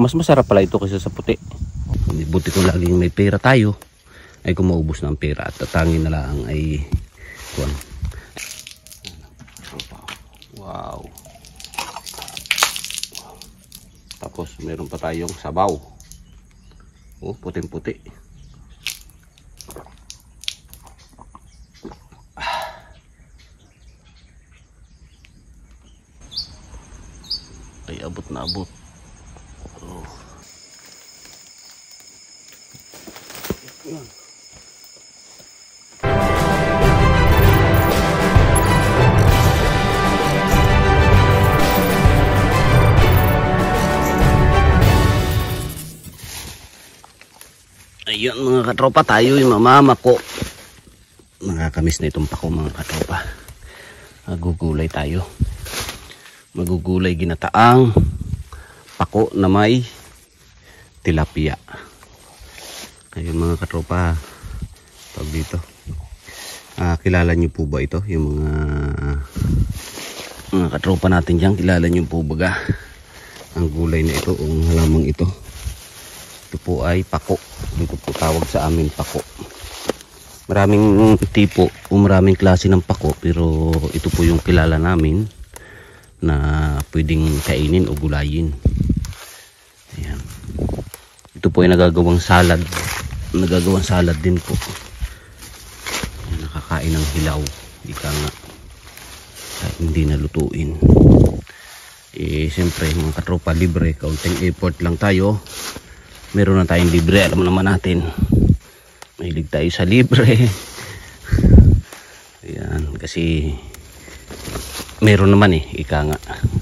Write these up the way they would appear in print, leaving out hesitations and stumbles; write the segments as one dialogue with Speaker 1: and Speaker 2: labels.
Speaker 1: Mas masarap pala ito kaysa sa puti. Buti kung laging may pera tayo ay kung maubos na ang pera at tatangin na lang ay kuwan. Wow. Tapos meron pa tayong sabaw. Oh, puting-puti. Ay, abot na abot. Oh. Yan. Ayun mga katropa, tayo yung mamamako. Nakakamiss na itong pako mga katropa. Magugulay tayo. Magugulay ginataang pako na may tilapia. Ayun mga katropa, tawag dito. Kilala nyo po ba ito? Yung mga katropa natin dyan, kilala nyo po ba ang gulay na ito, ang halamang ito? Ito po ay pako. Ito po tawag sa amin pako. Maraming tipo o maraming klase ng pako, pero ito po yung kilala namin na pwedeng kainin o gulayin. Ayan. Ito po ay nagagawang salad. Nagagawang salad din po. Ayan, nakakain ng hilaw. Ika nga. Kahit hindi nalutuin. Siyempre mga katropa, libre. Kaunting effort lang tayo. Meron na tayong libre. Alam mo naman natin. Mahilig tayo sa libre. Ayan. Kasi meron naman ika nga.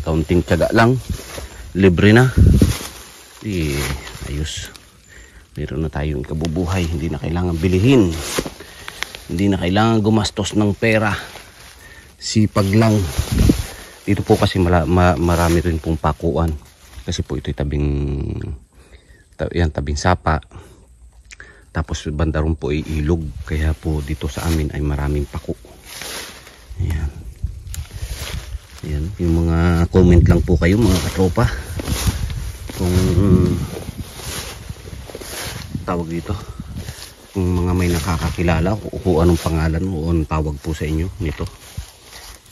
Speaker 1: Kaunting tiyaga lang. Libre na. Ayos. Meron na tayong kabubuhay. Hindi na kailangan bilihin. Hindi na kailangan gumastos ng pera. Sipag lang. Dito po kasi marami rin pong pakuan. Kasi po ito'y tabing sapa. Tapos banda ron po ay ilog. Kaya po dito sa amin ay maraming pako. Ayan. Ayan. Yung mga comment lang po kayo mga katropa. Kung tawag dito. Kung mga may nakakakilala kung anong pangalan o anong tawag po sa inyo nito.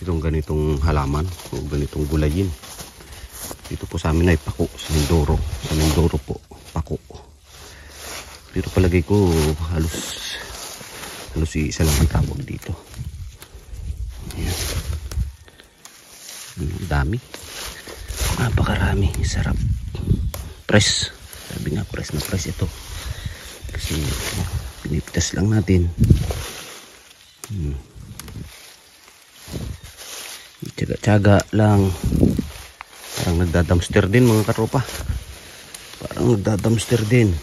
Speaker 1: Itong ganitong halaman o ganitong gulayin. Dito po sa amin ay pako. Sa Mindoro. Sa Mindoro po. Pako. Pero palagay ko halos isa lang ang tawag dito. Ayan. Dami. Napakarami. Sarap. Press. Sabi nga press na press ito. Kasi pinipitas lang natin. Tsaga-tsaga lang. Parang nagdadamster din mga katropa. Parang nagdadamster din.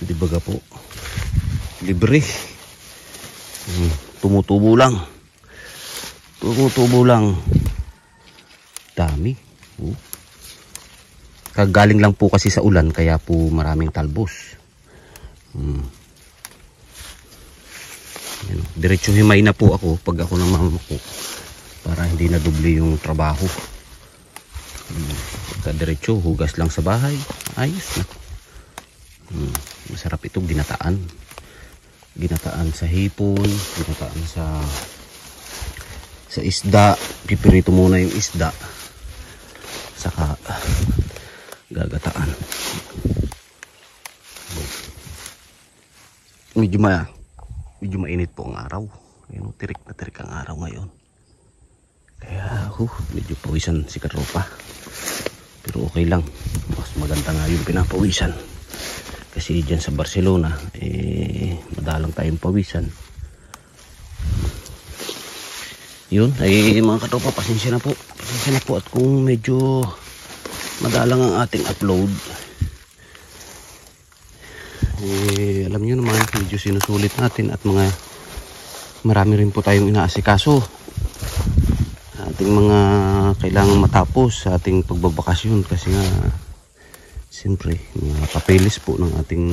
Speaker 1: Di baga po. Libre. Tumutubo lang. Tumutubo lang. Dami. Kagaling lang po kasi sa ulan kaya po maraming talbos. Diretso himay na po ako pag ako namamako para hindi na doble yung trabaho. Diretso hugas lang sa bahay, ayos na. Masarap itong ginataan sa hipon, ginataan sa isda. Pipirito muna yung isda saka gagataan. Medyo mainit po ang araw. Ayun, tirik na tirik ang araw ngayon. Kaya medyo pawisan si katropa. Pero okay lang. Mas maganda nga yung pinapawisan. Kasi dyan sa Barcelona madalang tayong pawisan. Yun ay mga katropa, pasensya na po. Pasensya na po at kung medyo madalang ang ating upload. Alam nyo naman, medyo sinusulit natin at marami rin po tayong inaasikaso. Ating mga kailangan matapos sa ating pagbabakasyon kasi nga siyempre mga papeles po ng ating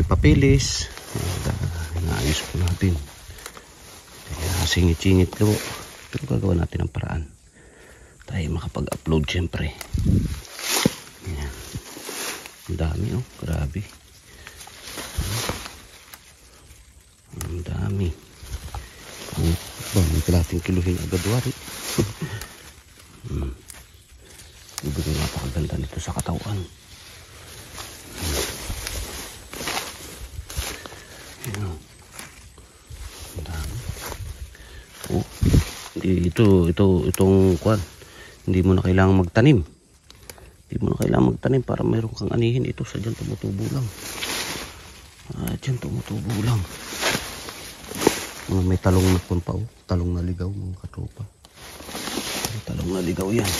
Speaker 1: papeles inaayos po natin. Kaya singit-singit po, pero gagawa natin ang paraan. tayo makapag-upload syempre. Ayan. Ang dami oh, grabe. Ang dami. May kalating kiluhin agad wari. Ibigay napakaganda nito sa katawan. Ayan. Ang dami. Oh, itong kwan. Hindi mo na kailangan magtanim. Hindi mo na kailangan magtanim para mayroon kang anihin. Ito sa dyan tumutubo lang. Dyan tumutubo lang. May talong na kwan pa oh. Talong na ligaw mga katropa. May talong na ligaw yan.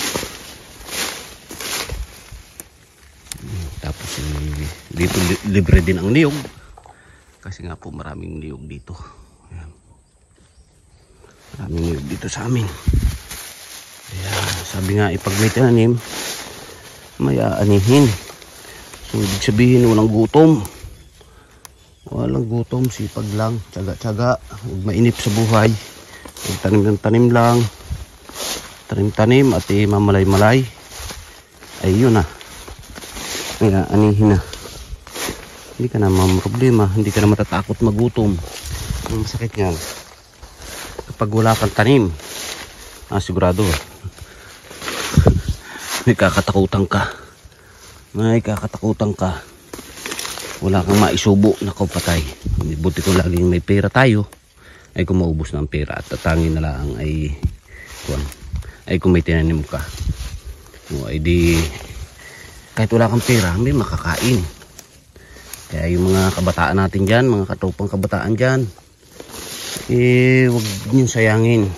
Speaker 1: Tapos dito libre din ang niyog. Kasi nga po maraming niyog dito. Ayan. Maraming niyog dito sa amin. Kaya sabi nga pag may tinanim, may aanihin. So ibig sabihin walang gutom. Walang gutom, sipag lang, tsaga-tsaga. Huwag mainip sa buhay. Tanim ng tanim lang. Tanim-tanim at mamalay-malay. Ay yun na. Kaya anihin na. Hindi ka na problema. Hindi ka na matatakot magutom. Ang masakit niyan, kapag wala kang tanim, sigurado may kakatakutan ka. May kakatakutan ka. Wala kang maisubo, nako patay. Buti ko laging may pera tayo. Ay kung maubos na ang pera at tatangin na lang ay kung may tinanim ka. O ay di kahit wala kang pera, may makakain. Kaya yung mga kabataan natin dyan, mga katropang kabataan dyan, huwag niyong sayangin.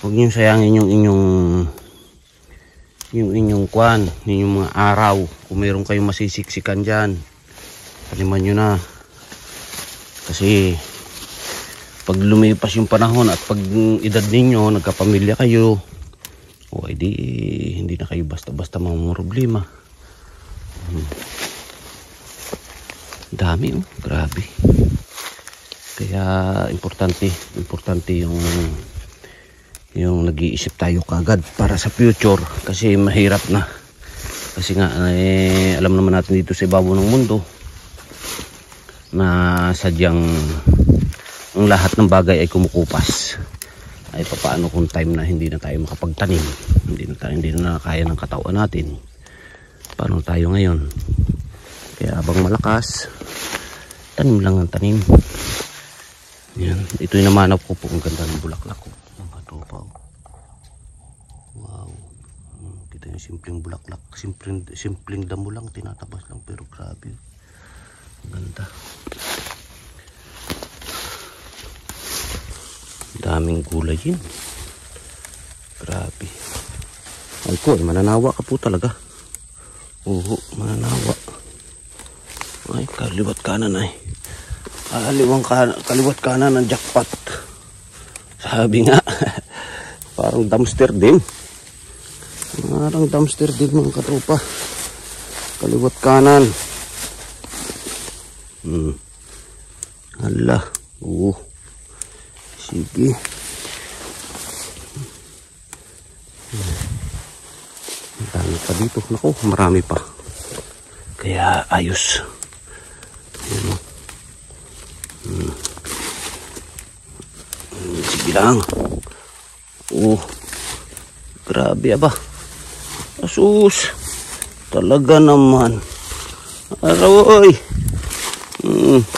Speaker 1: Huwag niyong sayangin yung inyong kwan, yung mga araw. Kung mayroon kayong masisiksikan dyan, taniman nyo na. Kasi pag lumipas yung panahon at pag edad ninyo, nagkapamilya kayo, o edi hindi na kayo basta-basta problema. Dami oh, grabe. Kaya importante yung nag-iisip tayo kagad para sa future. Kasi mahirap na. Kasi nga alam naman natin dito sa ibabaw ng mundo na sadyang ang lahat ng bagay ay kumukupas. Ay paano kung time na hindi na tayo makapagtanim, hindi na kaya ng katawan natin, paano tayo ngayon? Kaya habang malakas, tanim lang ang tanim. Yan. Ito yung namanap ko po, ang ganda ng bulaklak ko, mga tropa. Wow, kita yung simpleng bulaklak, simpleng damo lang, tinatabas lang, pero grabe, ganda. Daming gulay yun. Grabe. Ay ko, mananawa ka po talaga. Oo, mananawa. Ay, kaliwat kanan ay. Kaliwat kanan ng jackpot. Sabi nga, parang dumpster din. Parang dumpster din mga katropa. Kaliwat kanan. Hala. Oo. Sige. Dami pa dito. Naku, marami pa. Kaya ayos. Sige lang. Oh, grabe aba. Asus. Talaga naman. Aroy.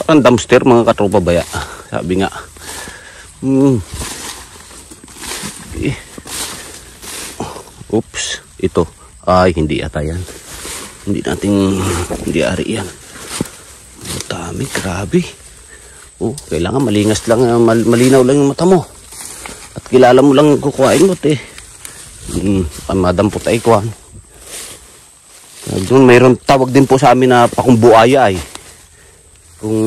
Speaker 1: Parang dumpster mga katropa baya. Sabi nga. Oops, ito ay hindi ata yan. Hindi ari yan. Dami, grabe. Oh, kailangan malingas lang, malinaw lang yung mata mo. At kilala mo lang kukuhain mo madampot ay kuhan. Doon mayroon tawag din po sa amin na pakumbuaya ay. Kung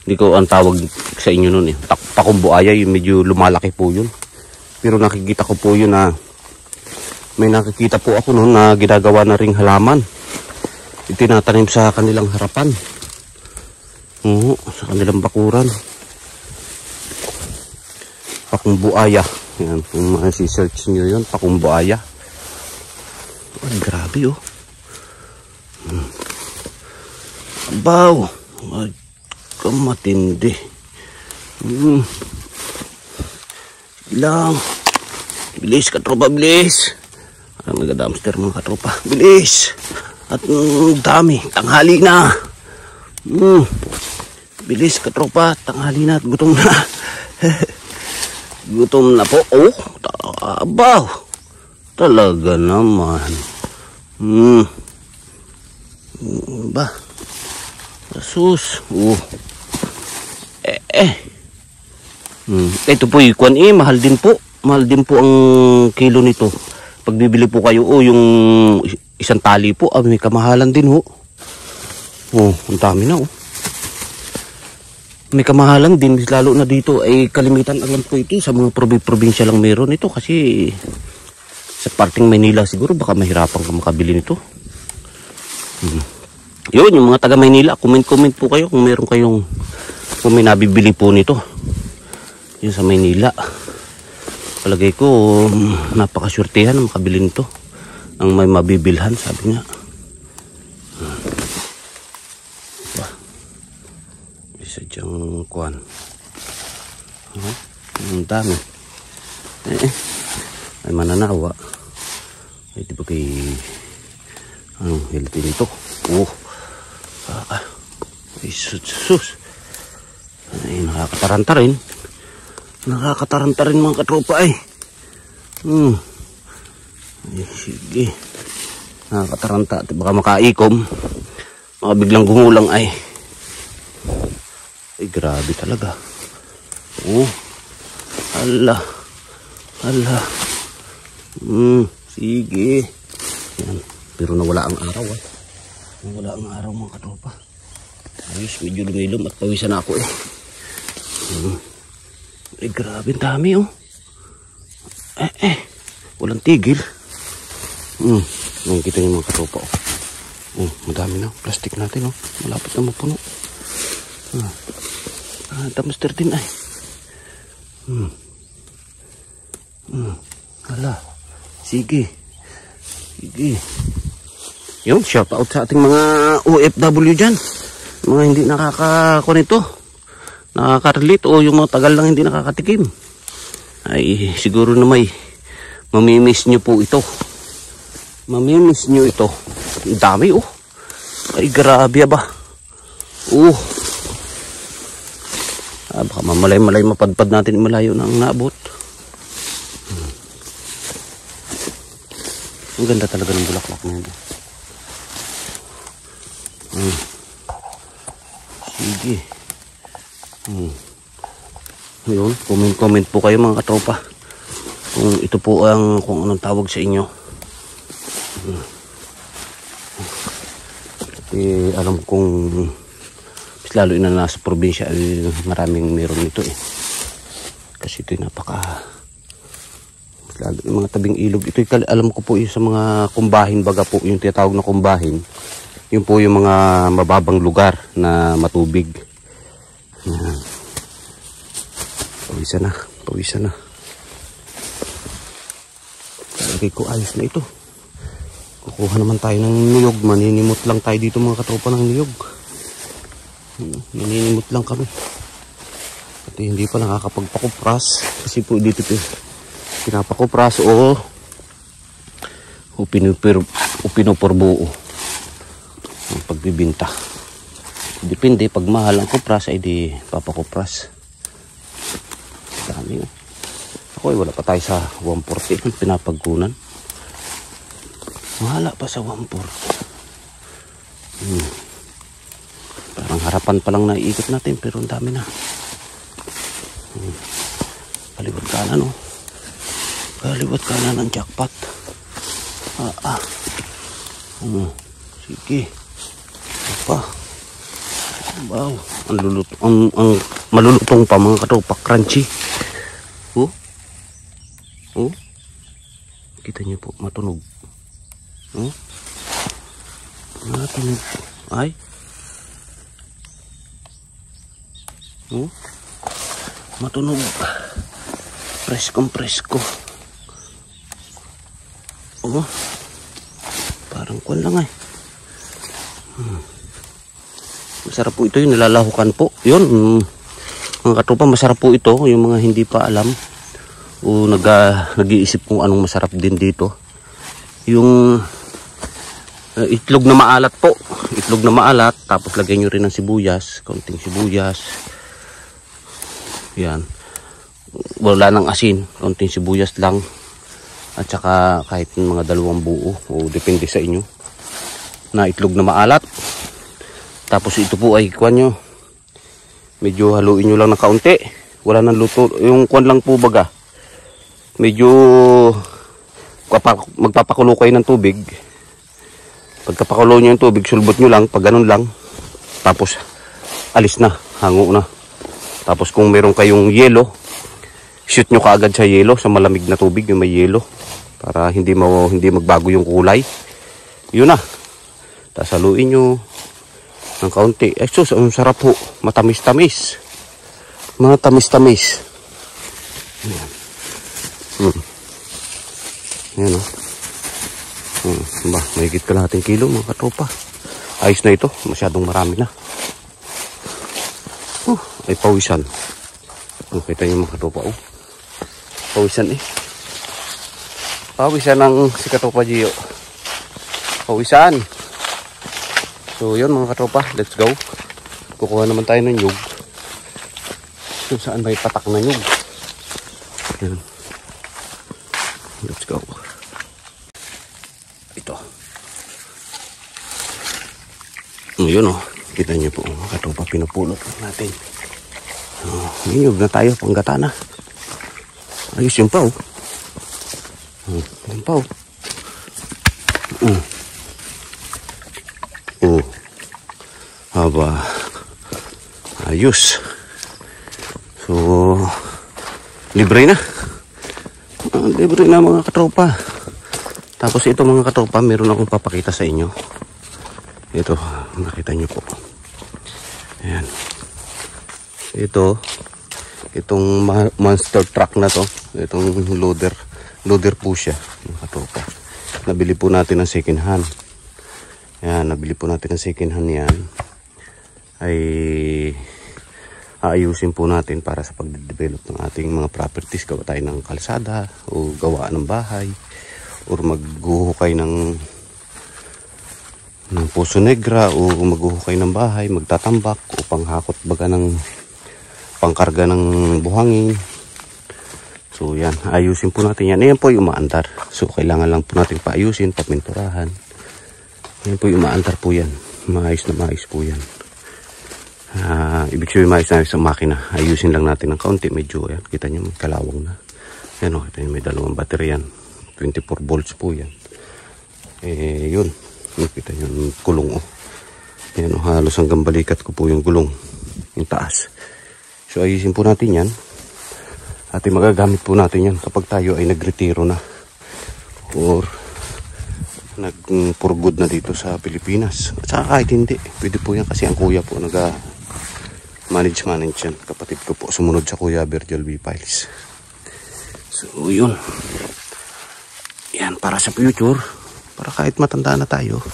Speaker 1: hindi ko ang tawag sa inyo nun pakumbuaya, yung medyo lumalaki po yun. Pero nakikita ko po yun na may nakikita po ako noon na ginagawa na ring halaman. Itinatanim sa kanilang harapan. Sa kanilang bakuran. Pakumbuaya. Yan, kung masi-search nyo yun, pakumbuaya. Ay, grabe oh. Abaw. Ay, kamatindi. Ilang. Bilis katropa, bilis. Ang nag-dumpster mga katropa. Bilis. At dami. Tanghali na. Bilis katropa. Tanghali na at gutom na. Gutom na po. Oh, abaw. Talaga naman. Ba? Sus. Oh. Ito po yung kwan mahal din po. Mahal din po ang kilo nito. Pag bibili po kayo, yung isang tali po, may kamahalan din ho. Oh, ang dami na oh. May kamahalan din, lalo na dito ay kalimitan alam ko ito sa mga probinsya lang meron ito kasi sa parting Maynila siguro baka mahirapan ka makabili nito. Yun, yung mga taga Maynila, comment po kayo kung meron kayong kung may nabibili po nito. Yun sa Maynila. Palagay ko napakasyurtehan na makabili nito. Ang may mabibilhan, sabi nga. Isa dyang kuwan. Ang dami. Ay mananawa. Ay di ba kay ang healthy nito. Ay sus. Ay nakakataranta rin. Nakakataranta rin mga katropa ay. Ay sige. Nakakataranta. Baka makaikom. Baka biglang gumulang ay. Ay grabe talaga. Hala. Sige. Yan. Pero nawala ang araw eh. Nawala ang araw mga katropa. Ayos, medyo lumilom at pawisan na ako eh. Ay grabe dami oh. Walang tigil. Nakikita niyo mga katropa oh. Madami na. Plastic natin oh. Malapit na mapuno. Dumpster din ay. Hala. Sige. Yun, shout out sa ating mga OFW dyan. Mga hindi nakakakonito. Nakaka-relate o yung mga tagal lang hindi nakakatikim. Ay siguro na may mamimiss nyo po ito. Mamimiss nyo ito. Ang dami oh. Ay grabe ba. Baka mamalay-malay mapadpad natin malayo na ang naabot. Ang ganda talaga ng bulaklak na yun. Sige. Yun, comment po kayo mga katropa. Kung ito po ang kung anong tawag sa inyo. Alam kong lalo na nasa probinsya ay maraming meron nito eh. Kasi ito napaka lalo yung mga tabing ilog. Ito alam ko po yung sa mga kumbahin baga po yung tinatawag na kumbahin. Yun po yung mga mababang lugar na matubig. Yan. Pawisan na. Talagay ko ayos na ito. Kukuha naman tayo ng niyog. Maninimot lang tayo dito mga katropa ng niyog. Maninimot lang kami. At hindi pa nakakapagpakupras. Kasi po dito pinapakupras o pinupurbuo ang pagbibinta. Depende, pag mahal ang kupras ay di papakupras. Dami. Ako ay wala pa tayo sa 140 pinapagkunan. Mahala pa sa 140. Parang harapan pa lang naiikot natin pero ang dami na. Kaliwat kanan oh. Kaliwat kanan ang jackpot. Sige. Apa? Wow, ang malulutong pa mga katropa, crunchy. Kita niyo po, matunog. Matunog. Ay. Matunog. Preskong-presko. Oh. Parang kuwan lang Masarap po ito, yung nilalahukan po. Yun, mga katropa, masarap po ito. Yung mga hindi pa alam o nag-iisip kung anong masarap din dito. Yung itlog na maalat po. Itlog na maalat, tapos lagyan nyo rin ng sibuyas. Kaunting sibuyas. Yan. Wala ng asin. Kaunting sibuyas lang. At saka kahit mga 2 buo. O depende sa inyo. Na itlog na maalat. Tapos ito po ay kuwan nyo. Medyo haluin nyo lang ng kaunti. Wala nang luto. Yung kuwan lang po baga. Medyo magpapakulo kayo ng tubig. Pagkapakulo nyo yung tubig, sulbot nyo lang. Pag ganun lang. Tapos alis na. Hango na. Tapos kung meron kayong yelo, shoot nyo kaagad sa yelo. Sa malamig na tubig yung may yelo. Para hindi magbago yung kulay. Yun na. Tapos haluin nyo ng kaunti. Ay sus, ang sarap po. Matamis-tamis. Mga tamis-tamis. Ayan ba, mahigit ka natin kilo mga katropa. Ayos na ito. Masyadong marami na. Ay pawisan. Kita nyo mga katropa. Pawisan Pawisan ng si Katropa Gio. Pawisan. So yun mga katropa, let's go. Kukuha naman tayo ng nyug. Kung saan may patak na nyug. Yan. Let's go. Ito. Yun kita nyo po mga katropa, pinupulot natin. May nyug na tayo, panggata na. Ayos yung pao. Yung pao. Haba. Ayos. So, libre na. Libre na mga katropa. Tapos ito mga katropa, meron akong papakita sa inyo. Ito, nakita nyo po. Ayan. Itong monster truck na to. Itong loader po siya mga katropa. Nabili po natin ng second hand. Ayan, nabili po natin ng second hand yan. Ay aayusin po natin para sa pagde-develop ng ating mga properties. Gawa tayo ng kalsada o gawa ng bahay or maghuhukay ng Poso Negra o maghuhukay ng bahay, magtatambak o panghakot baga ng pangkarga ng buhangin. So yan, ayusin po natin yan. Ayan po yung umaandar. So kailangan lang po natin paayusin, papinturahan. Ayan po yung umaandar po yan. Maayos na maayos po yan. Ibig sabihin maayos na sa makina. Ayusin lang natin ng kaunti. Medyo yan, kita nyo may kalawang na. Yan kita nyo may 2 battery yan. 24 volts po yan. Yun. Kita nyo yung kulong Yan halos hanggang balikat ko po yung gulong. Yung taas. So ayusin po natin yan. At magagamit po natin yan kapag tayo ay nagretiro na. Or for good na dito sa Pilipinas. At saka kahit hindi. Pwede po yan kasi ang kuya po manage yan. Kapatid ko po sumunod sa kuya Virgil B. Piles. So yun. Yan para sa future. Para kahit matanda na tayo.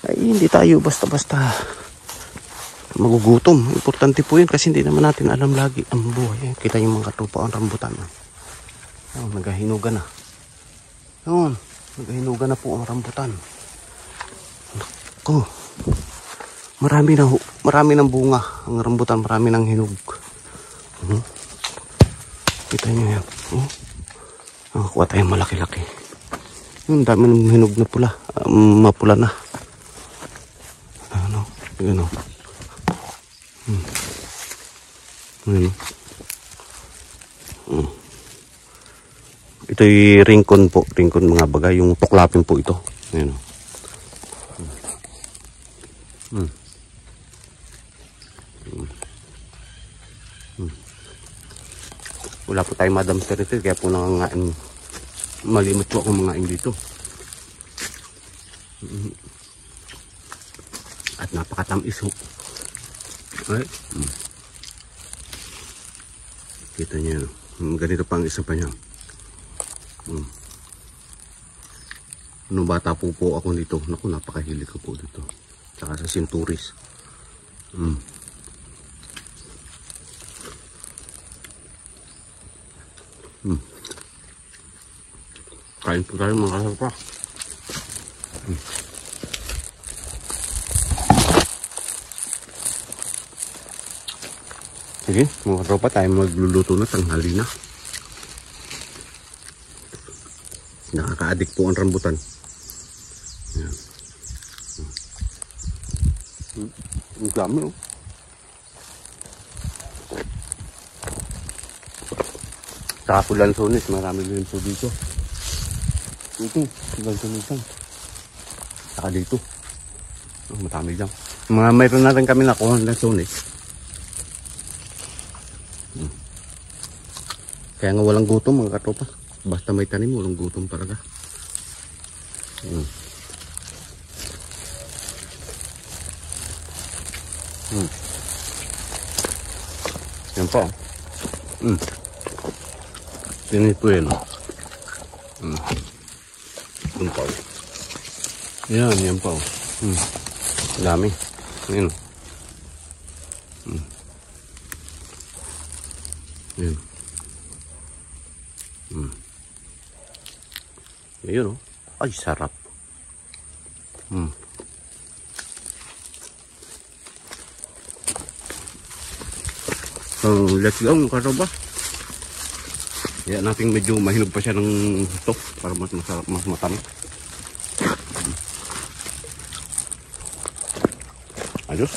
Speaker 1: Ay hindi tayo basta-basta magugutom. Importante po yun kasi hindi naman natin alam lagi ang buhay. Kita yung mga katupa ang rambutan. Naghahinugan na. Yun. Naghahinugan na po ang rambutan. Naku. Marami ng bunga ang rambutan, marami ng hinog. Kita nyo yan. Nakakuha tayong malaki-laki. Yung dami ng hinog na pula. Mapula na. Ano. Ito'y ringkon po. Ringkon mga bagay. Yung tuklapin po ito. Ayan. Wala po tayong madamster ito. Kaya po nangangain. Malimot po akong mangain dito. At napakatamis ho. Ay. Kita niyo. Ganito pa ang isa pa niya. Nung bata po ako dito, naku, napakahilig ko po dito. Tsaka sa Sinturis. Kain po tayo mga katropa. Sige, mga katropa, tayo magluluto na, tanghali na. Nakaka-addict po ang rambutan. Yan. Ang dami, oh. Saka po lansones, marami din po dito. Ito, lansones lang. Saka dito. Matami lang. Mayroon na rin kami nakuha ng lansones. Kaya nga walang gutom mga katropa. Basta may tanim, walang gutom talaga. Yan po. Tinito yan. Yan po. Yan po. Dami. Yan. Yan. Ayun, oh. Ay, sarap. Let's go, katropa. Yan natin medyo mahinog pa siya ng ito para mas masarap, mas matamis. Ayos.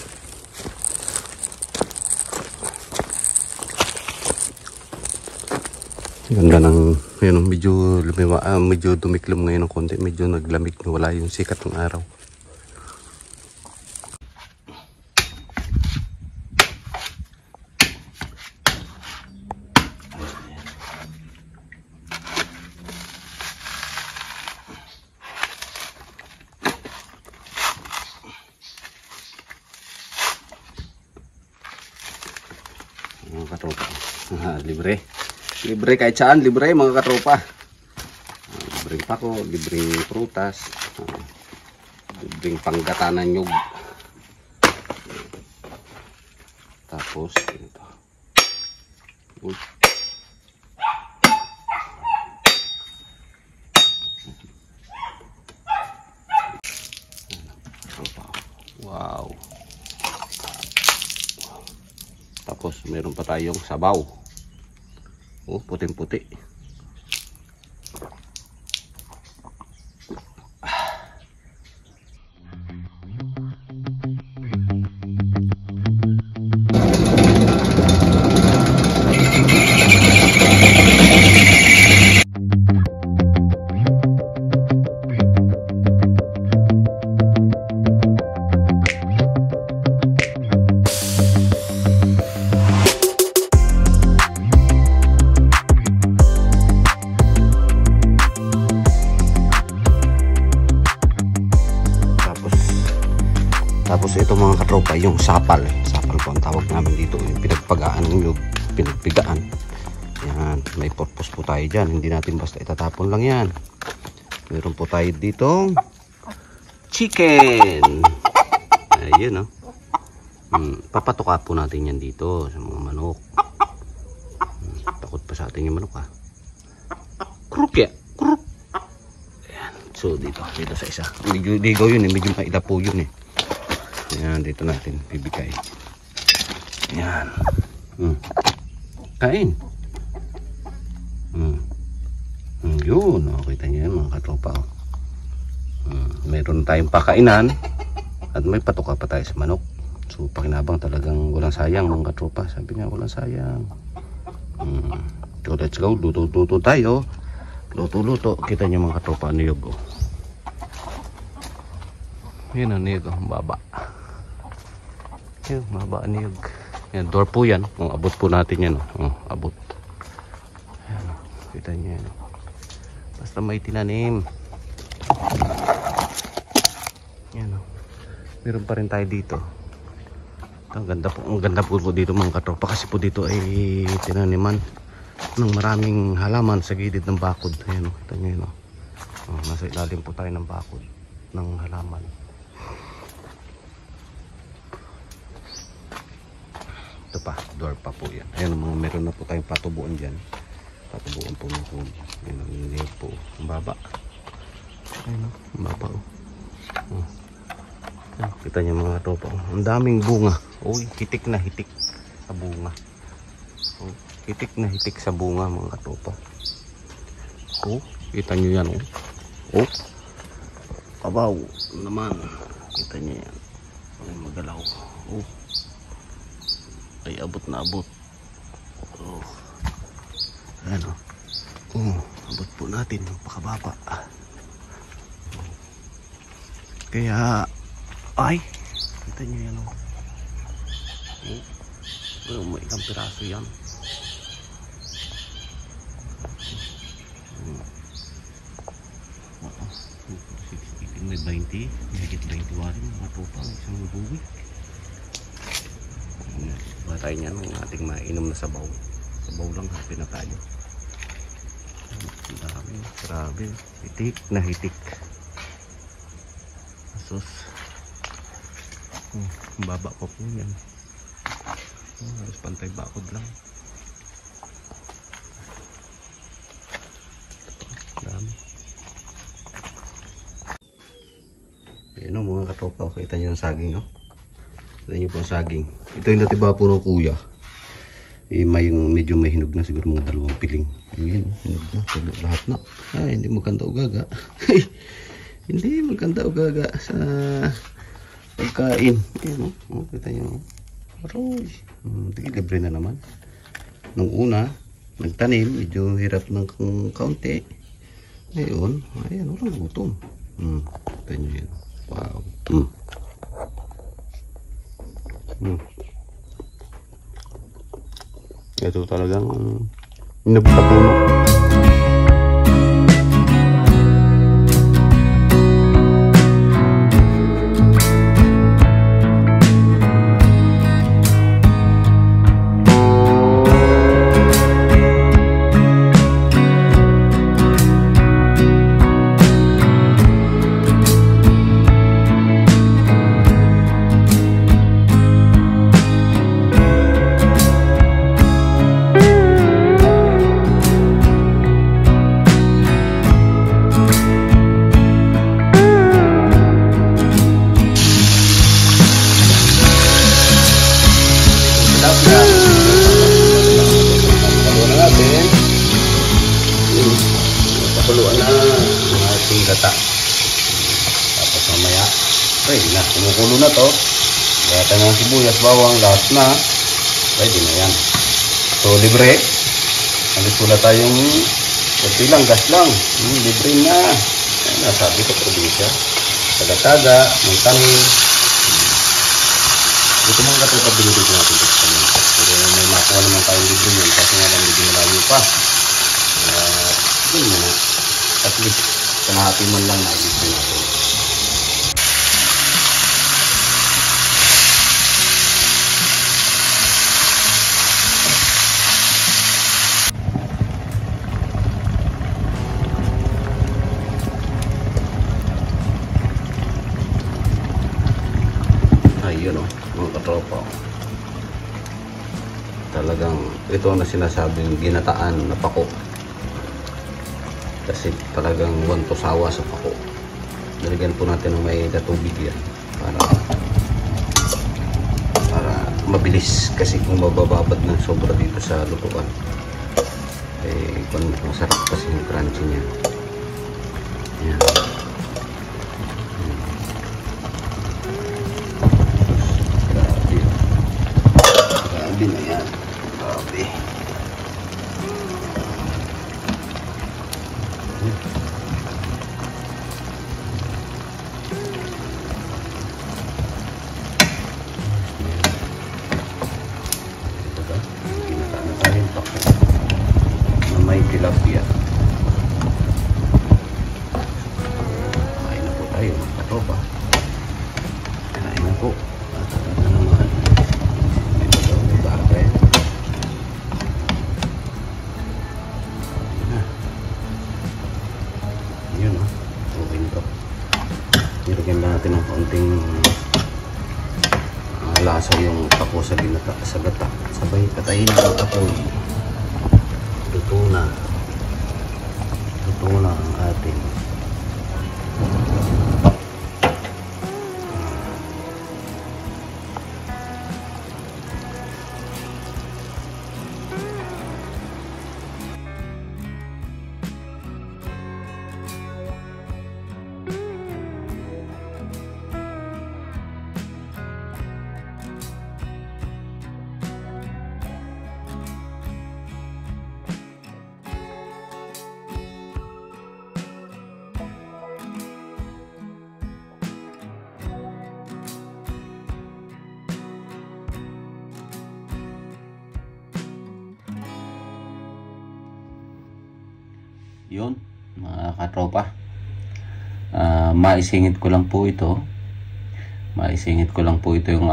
Speaker 1: Ganda ng, yan, medyo dumiklom ngayon ng konti, medyo naglamig, wala yung sikat ng araw. Mga katropa, libre kahit saan, libre mga katropa. Libreng pako, libreng prutas, libreng panggatanan nyug. Tapos ito. Wow. Tapos meron pa tayong sabaw. Oh, puting-puti. Tapos ito mga katropa, yung sapal. Sapal po ang tawag namin dito. Yung pinagpagaan, yung pinagpigaan. Yan, may purpose po tayo dyan. Hindi natin basta itatapon lang yan. Meron po tayo dito chicken. Ayun, oh. Papatuka po natin yan dito sa mga manok. Takot pa sa atin yung manok, ha. Kruk ya. Kruk. Ayan. So dito sa isa. Medyo ligaw yun, medyo maila po yun, Yan, dito natin bibigay. Yan. Kain. Yun, kita niyo yan mga katropa. Meron tayong pakainan at may patuka pa tayo sa manok. So pakinabang, talagang walang sayang mga katropa. Sabi niya walang sayang. So let's go, luto-luto tayo. Luto-luto. Kita niyo mga katropa, niyog. Yan ang niyog, baba. Yan, mababa niyog. Yan, door po yan. Abot po natin yan. Abot. Yan, kita niyo yan. Basta may tinanim. Yan, meron pa rin tayo dito. Ang ganda po dito mga katropa, kasi po dito ay tinaniman. ng maraming halaman sa gilid ng bakod. Ayan, kita nyo yun. Nasa ilalim po tayo ng bakod ng halaman. Ito pa, door pa po yan. Ayan, meron na po tayong patubuan dyan. Patubuan po ng huli. Ayan, ang po. Ang baba. Ayan, ang baba. Ayan, kita nyo mga tropa. Ang daming bunga. Uy, hitik na hitik sa bunga. Hitik na hitik sa bunga mga tropa. Kita nyo yan. Kabaw naman. Kita nyo yan. Ay, magalaw. Ay, abot na abot. Ayan abot po natin. Pakababa. Kaya, ay, kita nyo yan. May ilang piraso yan. May 20, higit 20 warin mga tropa, isang buwik. Batay niya ng ating mainom na sabaw. Sabaw lang hapin na tayo. Ang dami, grabe. Hitik na hitik. Asos. Ang baba pa po yan. Halos pantay bakod lang. Dami. Ayan mga katropa, kita nyo yung saging. Kita nyo po ang saging. Ito yung natiba po ng kuya. Medyo may hinog na, siguro mga 2 piling. Ayan, hinog na, lahat na. Ay, hindi maganda ugaga. Hindi maganda ugaga sa pagkain. Ayan kita nyo. Aroy, libre na naman. Nung una, nagtanim, medyo hirap ng kaunti. Ngayon, ayan, walang gutom. Kita nyo yan. Wow. Ito talagang nagpapuno. Pakuluan na ang ating gata. Tapos mamaya, ready na. Kumukulo na to. Gata na ng sibuyas, bawang, lahat na. Ready na yan. So, libre. Nandito na tayong kunti lang, gas lang. Libre na. Ayan, nasabi ko, probinsya. Taga-taga, may tanim. Ito mga gato pa binibig natin dito sa mga. Pero may makuha naman tayong libre yun. Kasi nga lang medyo malayo pa. Yun na. At least, kanahati man lang na-ibig natin. Ayun mga katropa. Talagang ito na sinasabing ginataan na pako. Kasi talagang wanto sawa sa pako. Nalagyan po natin ng may tubig yan para mabilis, kasi kung mabababad ng sobra dito sa lutuan masarap kasi yung crunchy niya. Yan. Grabe na yan. Grabe. May tilapia. Kain na po tayo mga katropa. Kain na po. Ano naman. Ito daw, may bagay. malasa yung pako sa binata sa gata. Sabay patayin ang apoy. Luto na ang ating yun mga katropa. Maisingit ko lang po ito yung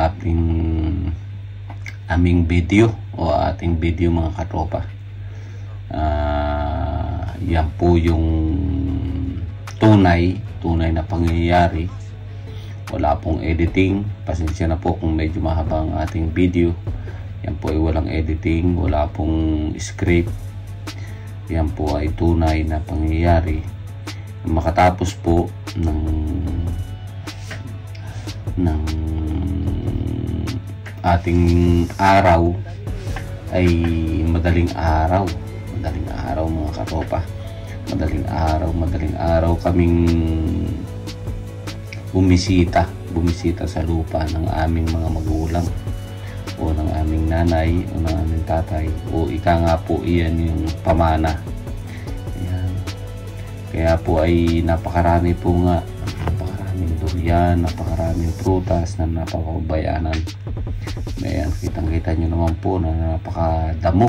Speaker 1: aming video o ating video mga katropa. Yan po yung tunay na pangyayari. Wala pong editing. Pasensya na po kung medyo mahaba ang ating video. Yan po ay walang editing, wala pong script. Yan po ay tunay na pangyayari. Makatapos po ng ating araw ay madaling araw mga katropa. Madaling araw kaming bumisita sa lupa ng aming mga magulang o ng aming nanay o ng aming tatay, o ika nga po iyan yung pamana. Ayan. Kaya po ay napakaraming durian, napakaraming prutas na napakabayanan. Ayan, kitang-kita nyo naman po na napakadamo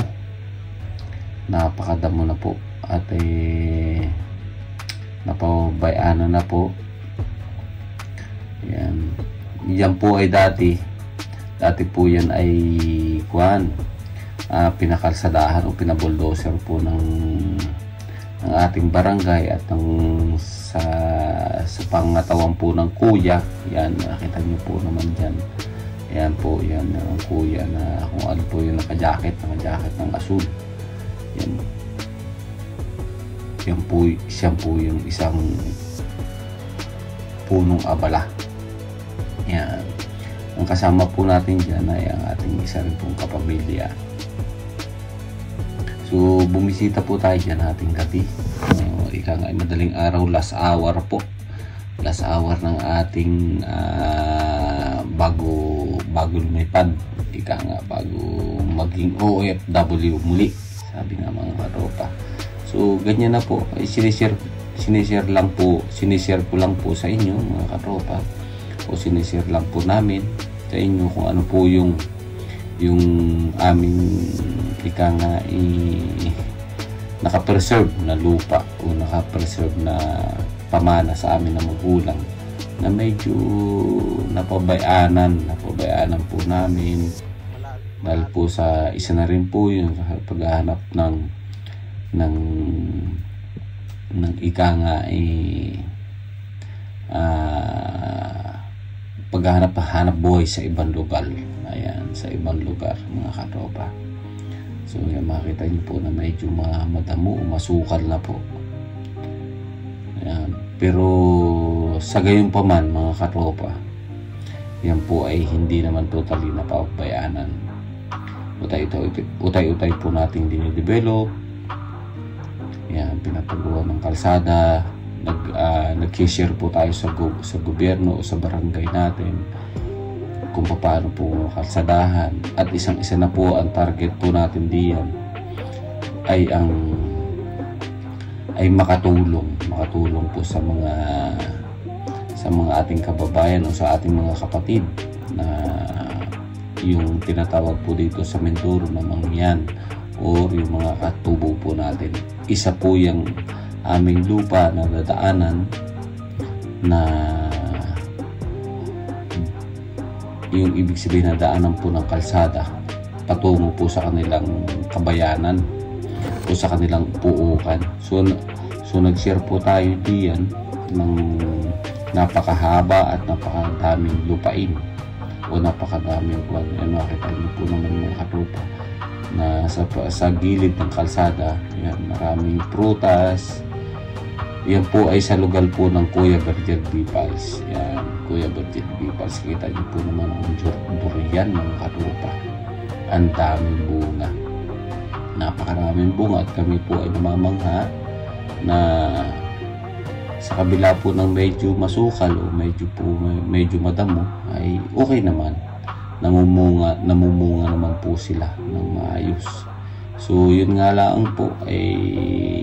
Speaker 1: na po, at napabayanan na po. Yan po ay dati po yan ay pinakalsadahan o pinabulldozer po ng ating barangay at sa pangatawan po ng kuya. Yan, nakita nyo po naman dyan. Yan po, yan ang kuya na kung ano po yung naka-jacket ng asul. Yan po, siya po yung isang punong abala. Yan. Ang kasama po natin dyan ay ang ating isa rin pong kapamilya. So, bumisita po tayo dyan ating gabi. Ika nga ay madaling araw, last hour po. Last hour ng ating bago lumipad. Ika nga, bago maging OFW muli. Sabi nga mga katropa. So, ganyan na po. Sinishare ko lang po sa inyo mga katropa. O sinishare lang po namin sa inyo kung ano po yung aming ika nga nakapreserve na lupa o nakapreserve na pamana sa amin na magulang na medyo napabayanan po namin dahil po sa isa na rin po yung paghahanap ng ika nga paghahanap buhay sa ibang lugar. Ayan, sa ibang lugar mga katropa. So yan, makita nyo po na medyo madamo, masukal na po. Ayan. Pero sa gayon pa man mga katropa, yan po ay hindi naman totally napapabayanan. Utay-utay po natin dinidevelop. Yan, pinapagawa ng kalsada. Nag-share po tayo sa gobyerno o sa barangay natin kung paano po kalsadahan, at isang-isa na po ang target po natin diyan ay makatulong po sa mga ating kababayan o sa ating mga kapatid na yung tinatawag po dito sa Mindoro na mangyan o yung mga katubo po natin. Isa po yung aming lupa na dadaanan na yung ibig sabihin na daanan po ng kalsada patungo po sa kanilang kabayanan o sa kanilang puukan. So nag-share po tayo diyan ng napakahaba at napakadaming lupain
Speaker 2: o napakadaming kwan. Yan, makita niyo po naman mga katropa na sa gilid ng kalsada, yan, maraming prutas. Yan po ay sa lugar po ng Kuya Virgil Bipals. Yan, Kuya Virgil Bipals. Kita niyo po naman ang durian mga katropa. Ang daming bunga. Napakaraming bunga at kami po ay namamangha na sa kabila po ng medyo masukal o medyo madamo ay okay naman. Namumunga naman po sila ng maayos. So yun nga lang po ay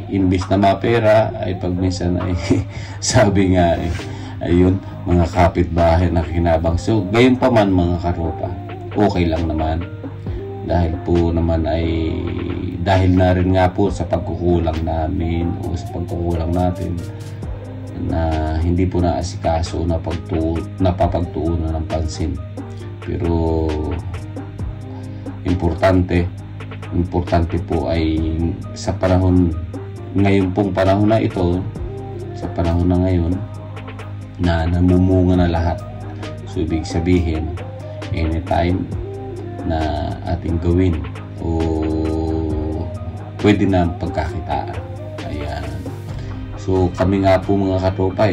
Speaker 2: imbis na mapera ay pag minsan ay sabi nga ayun, mga kapitbahay na kinabang. So gayon pa man mga katropa, okay lang naman. Dahil po naman ay dahil na rin nga po sa pagkukulang namin o sa pagkukulang natin na hindi po naasikaso na napapagtuunan ng pansin. Pero importante po ay sa panahon ngayon pong panahon na ito, sa panahon na ngayon na namumunga na lahat. So ibig sabihin anytime na ating gawin o pwede na pagkakitaan. Ayan. So kami nga po mga katropa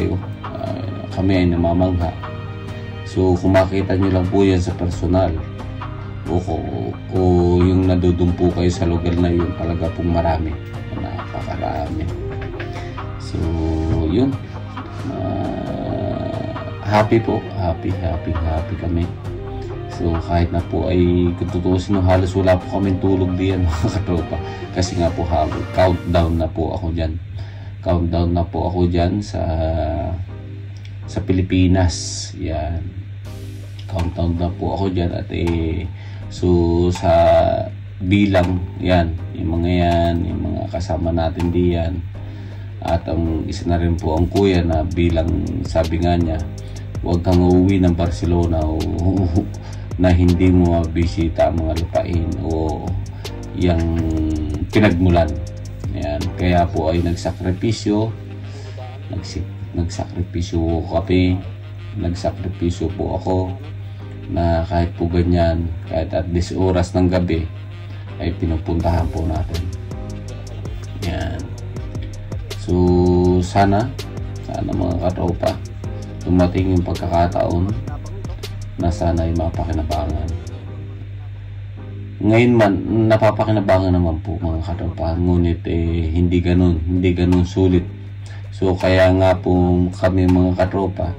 Speaker 2: kami ay namamangha. So kung makita nyo lang po yan sa personal o yung nadudumpo kayo sa lugar na yun, talaga pong marami, napakarami. So yun, happy kami. So kahit na po ay kung tutusin halos wala po kami tulog diyan mga katropa. Kasi nga po countdown na po ako dyan sa Pilipinas. Yan. Countdown na po ako dyan at so sa bilang yan, yung mga kasama natin diyan. At ang isa na rin po ang kuya na bilang sabi nga niya, huwag kang uuwi ng Barcelona o na hindi mo mabisita ang mga lupain o yung pinagmulan. Ayan. Kaya po ay nagsakripisyo po ako na kahit po ganyan, kahit at 10 oras ng gabi ay pinupuntahan po natin. Ayan. So sana mga katropa dumating yung pagkakataon na sana ay mapakinabangan. Ngayon man, napapakinabangan naman po mga katropa, ngunit hindi ganun sulit. So kaya nga po kami mga katropa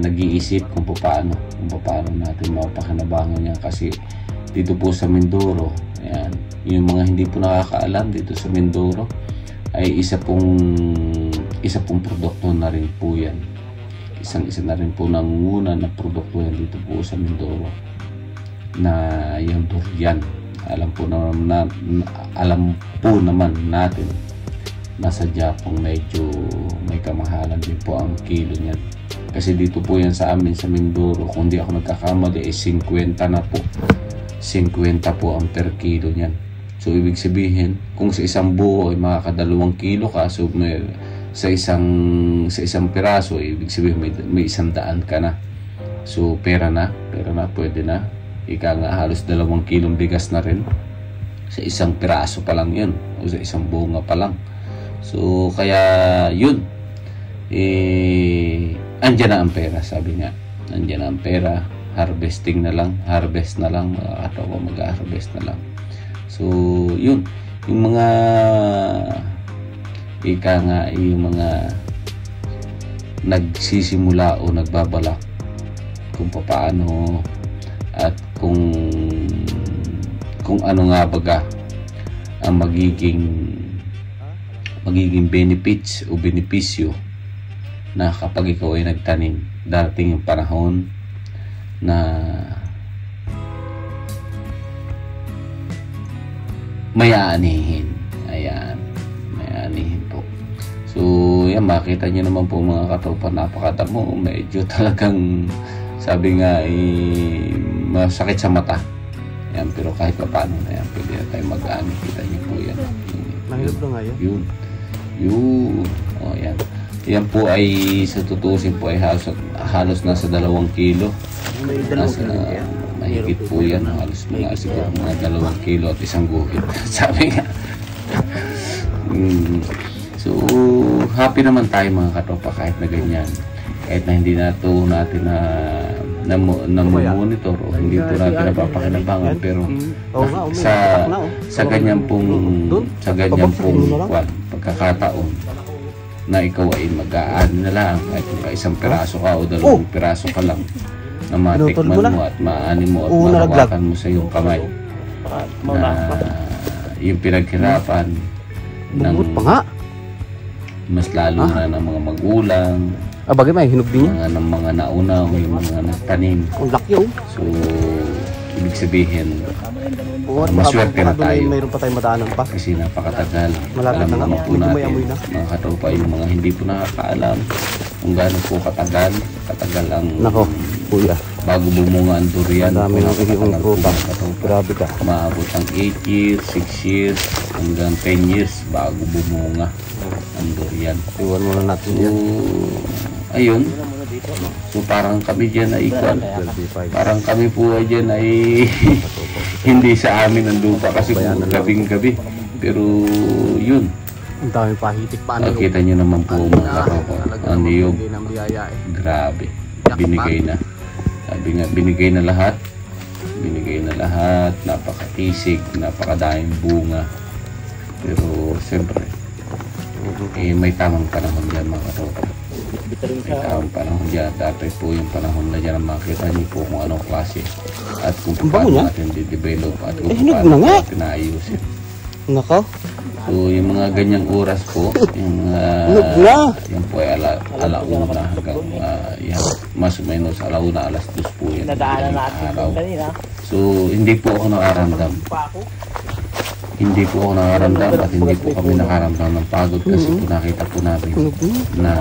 Speaker 2: nag-iisip kung paano natin mapakinabangan yan. Kasi dito po sa Mindoro, ayan, yung mga hindi po nakakaalam, dito sa Mindoro ay isa pong produkto na rin po yan. Isa na rin po nangunguna na produkto yan dito po sa Mindoro na yung durian. Alam po naman natin na sa Japon medyo may kamahalan din po ang kilo niyan. Kasi dito po yan sa amin sa Mindoro, kung di ako nagkakamali 50 na po. 50 po ang per kilo niyan. So ibig sabihin kung sa isang buo ay makaka2 kilo ka, so sa isang piraso, ibig sabihin may 100 ka na. So pera na, pwede na. Ika nga halos 2 kilong bigas na rin sa isang piraso pa lang yun, o sa isang bunga pa lang. So kaya yun, andyan na ang pera, sabi nga. Andyan na ang pera, harvest na lang, mga katawa, mag-harvest na lang. So yun, yung mga yung mga nagsisimula o nagbabalak kung paano at kung ano nga baga ang magiging benefits o benepisyo na kapag ikaw ay nagtanim. Darating yung panahon na may aanihin. Ayan, may aanihin po. So yan, makita nyo naman po mga katropa, napakadamo. Medyo talagang sabi nga masakit sa mata. Yan, pero kahit pa paano na yan, pwede na tayo mag-aani. Kita nyo po yan.
Speaker 1: Mahirap na nga yan.
Speaker 2: Yun. O yan. Yan po ay sa tutusin po ay halos nasa 2 kilo.
Speaker 3: May dalawang
Speaker 2: Nasa,
Speaker 3: kilo kaya.
Speaker 2: mahigit po yan, halos mga siguro mga 2 kilo at 1 guhit. Sabi nga. So, happy naman tayo mga katropa kahit na ganyan. Kahit na hindi na ito natin na monitor o hindi ito natin napapakinabangan, pero sa ganyan pong pagkakataon na ikaw ay mag-aani na lang kahit pa 1 piraso ka o 2 piraso ka lang na matikman mo at maani mo at mahawakan mo sa iyong kamay na yung pinaghirapan ng mas lalo na ng mga magulang,
Speaker 1: bagay may hinog din yan.
Speaker 2: ng mga naunaw, yung mga nagtanim.
Speaker 1: Ang laki oh.
Speaker 2: So, ibig sabihin, maswerte na tayo.
Speaker 3: Mayroon pa tayong madaanan pa.
Speaker 2: Kasi napakatagal.
Speaker 3: Malapit
Speaker 2: Alam
Speaker 3: na
Speaker 2: naman
Speaker 3: nga.
Speaker 2: po
Speaker 3: Medyo may
Speaker 2: natin,
Speaker 3: amoy na.
Speaker 2: mga katropa, yung mga hindi po nakakaalam kung gaano po katagal ang
Speaker 1: Nako, kuya.
Speaker 2: bago bumunga ang durian.
Speaker 1: Ang dami ng iyong prutas.
Speaker 2: Katropa.
Speaker 1: Grabe ka.
Speaker 2: Maabot ang 8 years, 6 years, hanggang 10 years bago bumunga ang durian.
Speaker 1: Iwan muna natin
Speaker 2: So,
Speaker 1: yan.
Speaker 2: ayun. So, parang kami dyan ay parang kami po ay dyan ay hindi sa amin ang lupa kasi po gabing-gabi. Pero, yun.
Speaker 3: Ang dami pahitik pa.
Speaker 2: Nakita nyo naman po mga katropa. Ang niyog.
Speaker 3: biyaya eh.
Speaker 2: Grabe. Binigay na. Sabi nga, binigay na lahat. Binigay na lahat. Napakatisig. Napakadaming bunga. Pero, siyempre, may tamang panahon dyan mga katropa. May tamang panahon dyan. Dapat po yung panahon na dyan na makita niyo po kung anong klase. At kung paano natin di-develop. At kung paano natin naayusin.
Speaker 1: Nako.
Speaker 2: So, yung mga ganyang oras po, yung yan po ay alauna hanggang yan, mas o menos alauna, 2:00 po yan. Araw. So, hindi po ako nakaramdam. Hindi po ako nakaramdam at hindi po kami nakaramdam ng pagod kasi po nakita po namin na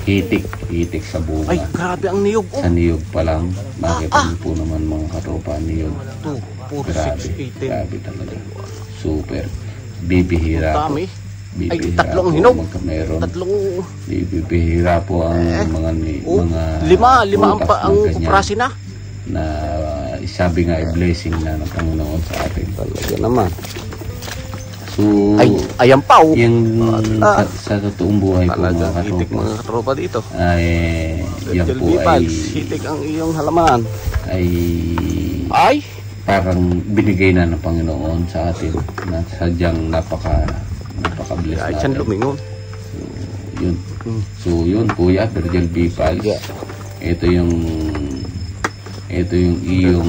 Speaker 2: hitik sa bunga.
Speaker 3: Ay, grabe ang niyog.
Speaker 2: Sa niyog pa lang, makita niyo po naman mga katropa niyog. Grabe talaga. Super. Bibihira po.
Speaker 3: Dami.
Speaker 2: Bibihira
Speaker 3: Ay, 3
Speaker 2: po
Speaker 3: hinog.
Speaker 2: Meron.
Speaker 3: 3.
Speaker 2: Bibihira po ang mga
Speaker 3: Lima ang
Speaker 2: prutas na ganyan
Speaker 3: kuprasi na.
Speaker 2: na sabi nga ay blessing na ng Panginoon sa atin.
Speaker 1: Talaga naman.
Speaker 2: So,
Speaker 3: Ayan pa oh.
Speaker 2: yung sa totoong buhay po mga
Speaker 1: Hitik
Speaker 2: katropa
Speaker 1: mga katropa dito.
Speaker 2: ay yan po ay
Speaker 1: Hitik ang iyong halaman.
Speaker 2: ay parang binigay na ng Panginoon sa atin na sadyang napaka-bless
Speaker 1: Ay, siyan
Speaker 2: natin.
Speaker 1: lumingon.
Speaker 2: Yun. So, yun, Kuya, Virgil B. Pals.
Speaker 1: Yeah.
Speaker 2: Ito yung iyong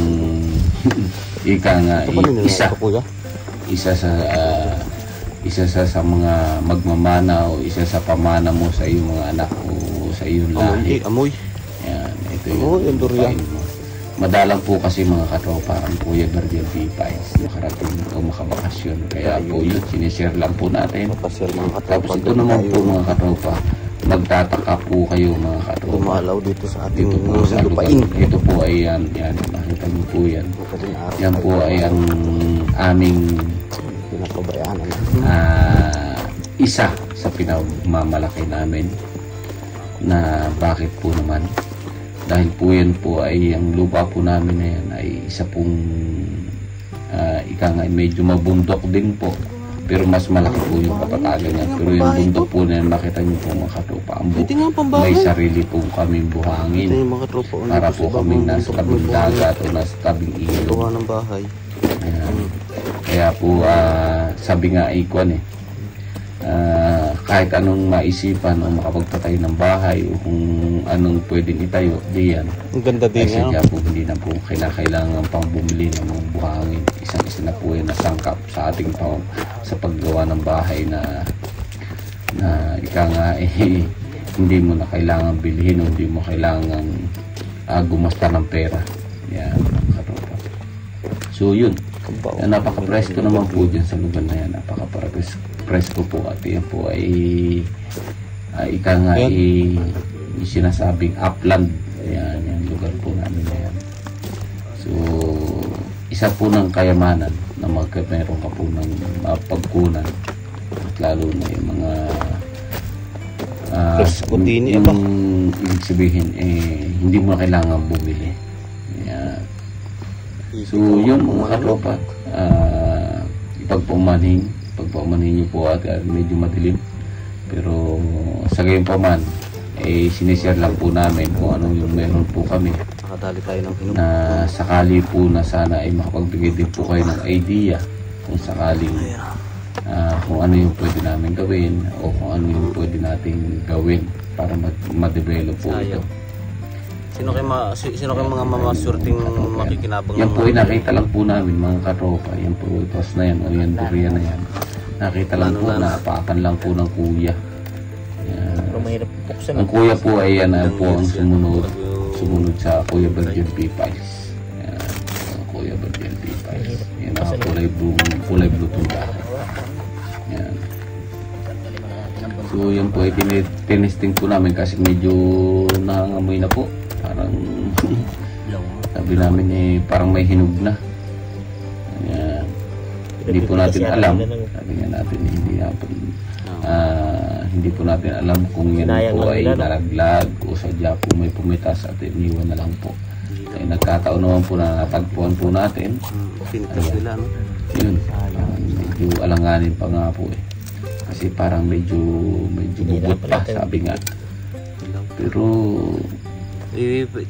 Speaker 2: ika nga, isa sa mga magmamana o isa sa pamana mo sa iyong mga anak o sa iyong lahi.
Speaker 1: Amoy.
Speaker 2: Yan, ito yung
Speaker 1: durian.
Speaker 2: Madalang po kasi mga katropa ang Kuya Virgil B. Pals makarating o makabakasyon. Kaya po yun, sinishare lang po natin. Tapos ito naman po mga katropa, magtataka po kayo mga katropa.
Speaker 1: Umalaw dito sa ating
Speaker 2: Dito po sa lupain. Ito po ay yan, nakita niyo po yan. Yan po ay ang aming
Speaker 1: pinakabayaan.
Speaker 2: isa sa pinagmamalaki namin na bakit po naman. Dahil po yan po ay ang lupa po namin na yan ay isa pong ika nga medyo mabundok din po. Pero mas malaki po yung kapatagan niya. Pero yung bundok po na yan, makita niyo po mga katropa. May sarili po kaming buhangin. Para po kaming nasa tabing dagat o nasa tabing ilog. Kaya po sabi nga ikuan kahit anong maisipan o makapagpatayo ng bahay o kung anong pwedeng itayo, diyan.
Speaker 1: Ang ganda din
Speaker 2: yan. Kasi po hindi na po kailangan pang bumili ng mga buhangin. Isang-isa na po yung nasangkap sa ating sa paggawa ng bahay na ika nga hindi mo na kailangan bilhin o hindi mo kailangan gumasta ng pera. Yan, katropa. So yun. Napaka-presko naman po dyan sa lugar na yan. Napaka-presko po at yan po ay ika nga sinasabing upland. Yan, yung lugar po namin na yan. So, isa po ng kayamanan na meron ka po ng pagkunan at lalo na yung mga
Speaker 1: presko din ba?
Speaker 2: Ibig sabihin hindi mo na kailangan bumili. So yun mga katropa, ipagpaumanhin niyo po at medyo madilim. Pero sa gayon pa man, sinishare lang po namin kung ano yung meron po kami.
Speaker 1: Nakadali tayo ng hinog.
Speaker 2: Na sakali po na sana ay makapagbigay din po kayo ng idea kung sakaling kung ano yung pwede namin gawin o kung ano yung pwede nating gawin para ma-develop po ito.
Speaker 1: Sino kayo mga mamasurting makikinabang?
Speaker 2: Yan po ay nakita lang po namin mga katropa. Yan po itos na yan o yan durian na yan. Nakita lang po, naapakan lang po ng kuya. Ang kuya po ay yan po ang sumunod sa Kuya Virgin P-Piles. Kuya Virgin P-Piles. Yan ang kulay blue tunda. Yan. So yan po ay tinesting po namin kasi medyo nangangamoy na po. Parang sabi namin parang may hinog na. Yan. Hindi po natin alam. Sabi nga natin hindi po natin alam kung yan po ay naraglag o sadya po may pumitas at iniwan na lang po. Ay nagkataon naman po na natagpuan po natin.
Speaker 1: Pinitas nila, no?
Speaker 2: Yun. Medyo alanganin pa nga po kasi parang medyo bugot pa sabi nga. Pero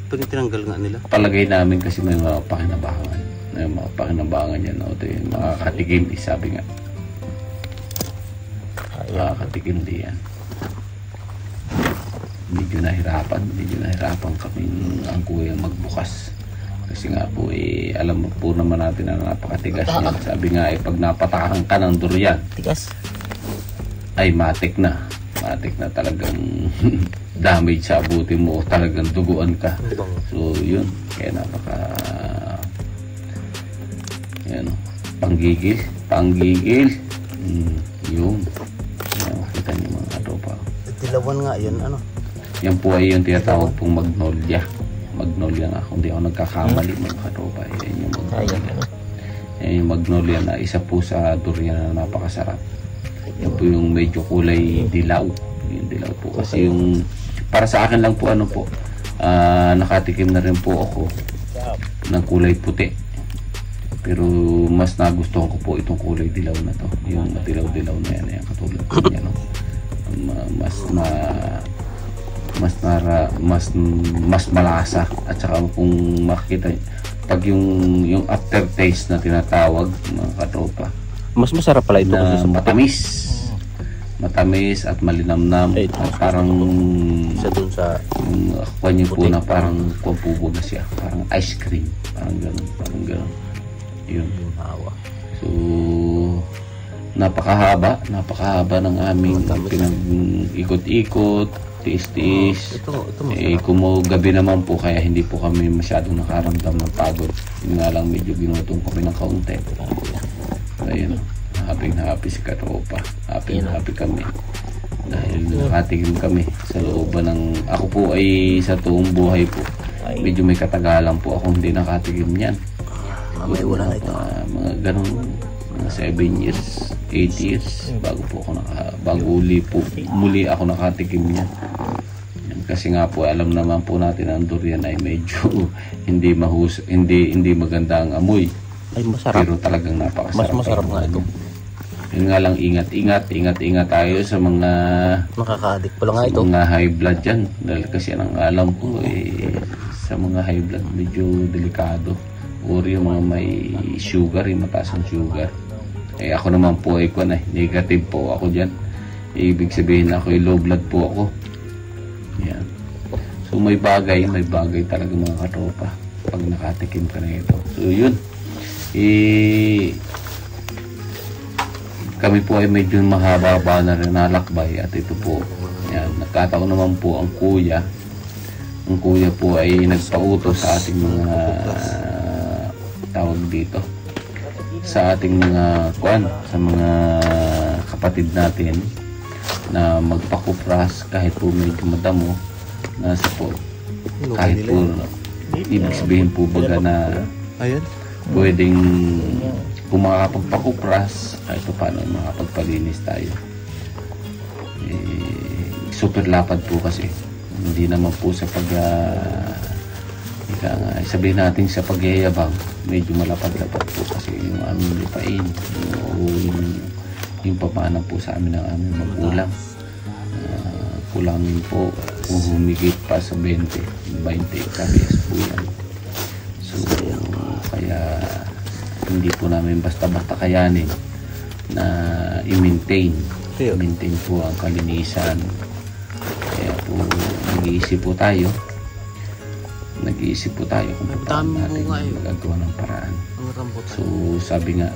Speaker 1: tinanggal nga nila.
Speaker 2: Palagay namin kasi may mga pakinabangan. May mga pakinabangan yan. Ito yung mga katikim, sabi nga. Katikim din yan. Medyo nahirapan kami ang kuya magbukas. Kasi nga po alam mo po naman natin na napakatigas yan. Sabi nga pag napatakan ka ng durian,
Speaker 3: tigas.
Speaker 2: Ay matik na talagang damage sa abutin mo o talagang duguan ka. So yun, kaya yan, panggigil yun. Kita niyo mga katropa.
Speaker 1: Dilawan nga yun, ano?
Speaker 2: Yan po ay yung tinatawag pong magnolia nga, kung di ako nagkakamali mga katropa. Yan yung magnolia na isa po sa durian na napakasarap. Yan po yung medyo kulay dilaw. Yung dilaw po kasi yung para sa akin lang po nakatikim na rin po ako ng kulay puti. Pero mas nagustuhan ko po itong kulay dilaw na to. Yung dilaw-dilaw na yan katulad niya, no? Mas malasa at saka kung makikita pag yung aftertaste na tinatawag mga katropa.
Speaker 1: Mas masarap pala ito
Speaker 2: na matamis at malinamnam at parang
Speaker 1: isa dun sa
Speaker 2: kanya po na parang kumpubo na siya, parang ice cream, parang gano'n yun. So napakahaba ng aming pinag-ikot-ikot, tiis-tiis. Gabi naman po kaya hindi po kami masyadong nakaramdam ng pagod. Yun nga lang medyo ginutong kami ng kaunti. Ayun, happy si katropa. Happy kami. Dahil nakatingin kami sa looban ng... Ako po ay sa tuong buhay po. Medyo may katagalan po akong hindi nakatingin yan.
Speaker 1: May wala na ito.
Speaker 2: Mga ganun, mga 7 years, 8 years bago muli ako nakatikim niya. Kasi nga po alam naman po natin ang durian ay medyo hindi maganda ang amoy.
Speaker 1: Ay masarap.
Speaker 2: Pero talagang napakasarap.
Speaker 1: Mas masarap nga ito.
Speaker 2: Yun nga lang, ingat tayo sa mga
Speaker 1: nakaka-addict pala nga ito.
Speaker 2: Mga high blood dyan. Dahil kasi ang alam ko sa mga high blood medyo delikado. Or yung mga may sugar, yung mataas ang sugar. Ako naman po ay negative po ako dyan. Ibig sabihin ako low blood po ako. Yan. So may bagay talaga mga katropa pag nakatikim ka na ito. So yun. Kami po ay medyo mahaba na rin nalakbay at ito po. Yan. Nagkataon naman po ang kuya. Ang kuya po ay nagpautos sa ating mga tawag dito sa ating mga sa mga kapatid natin na magpakupras kahit po medyo madamo nasa po kahit po ibig sabihin po baga na pwedeng kung makakapagpakupras kahit pa paano makapagpalinis tayo super lapad po kasi hindi naman po sa Kaya nga, sabihin natin sa pagyayabang, medyo malapad-lapad po kasi yung aming lupain. Yung pamana po sa amin ng aming magulang. Kulangin po kung humigit pa sa 20 hectares po yan. So, kaya hindi po namin basta-basta kayanin na i-maintain po ang kalinisan. Kaya po nag-iisip po tayo kung paano natin magagawa ng paraan. So sabi nga,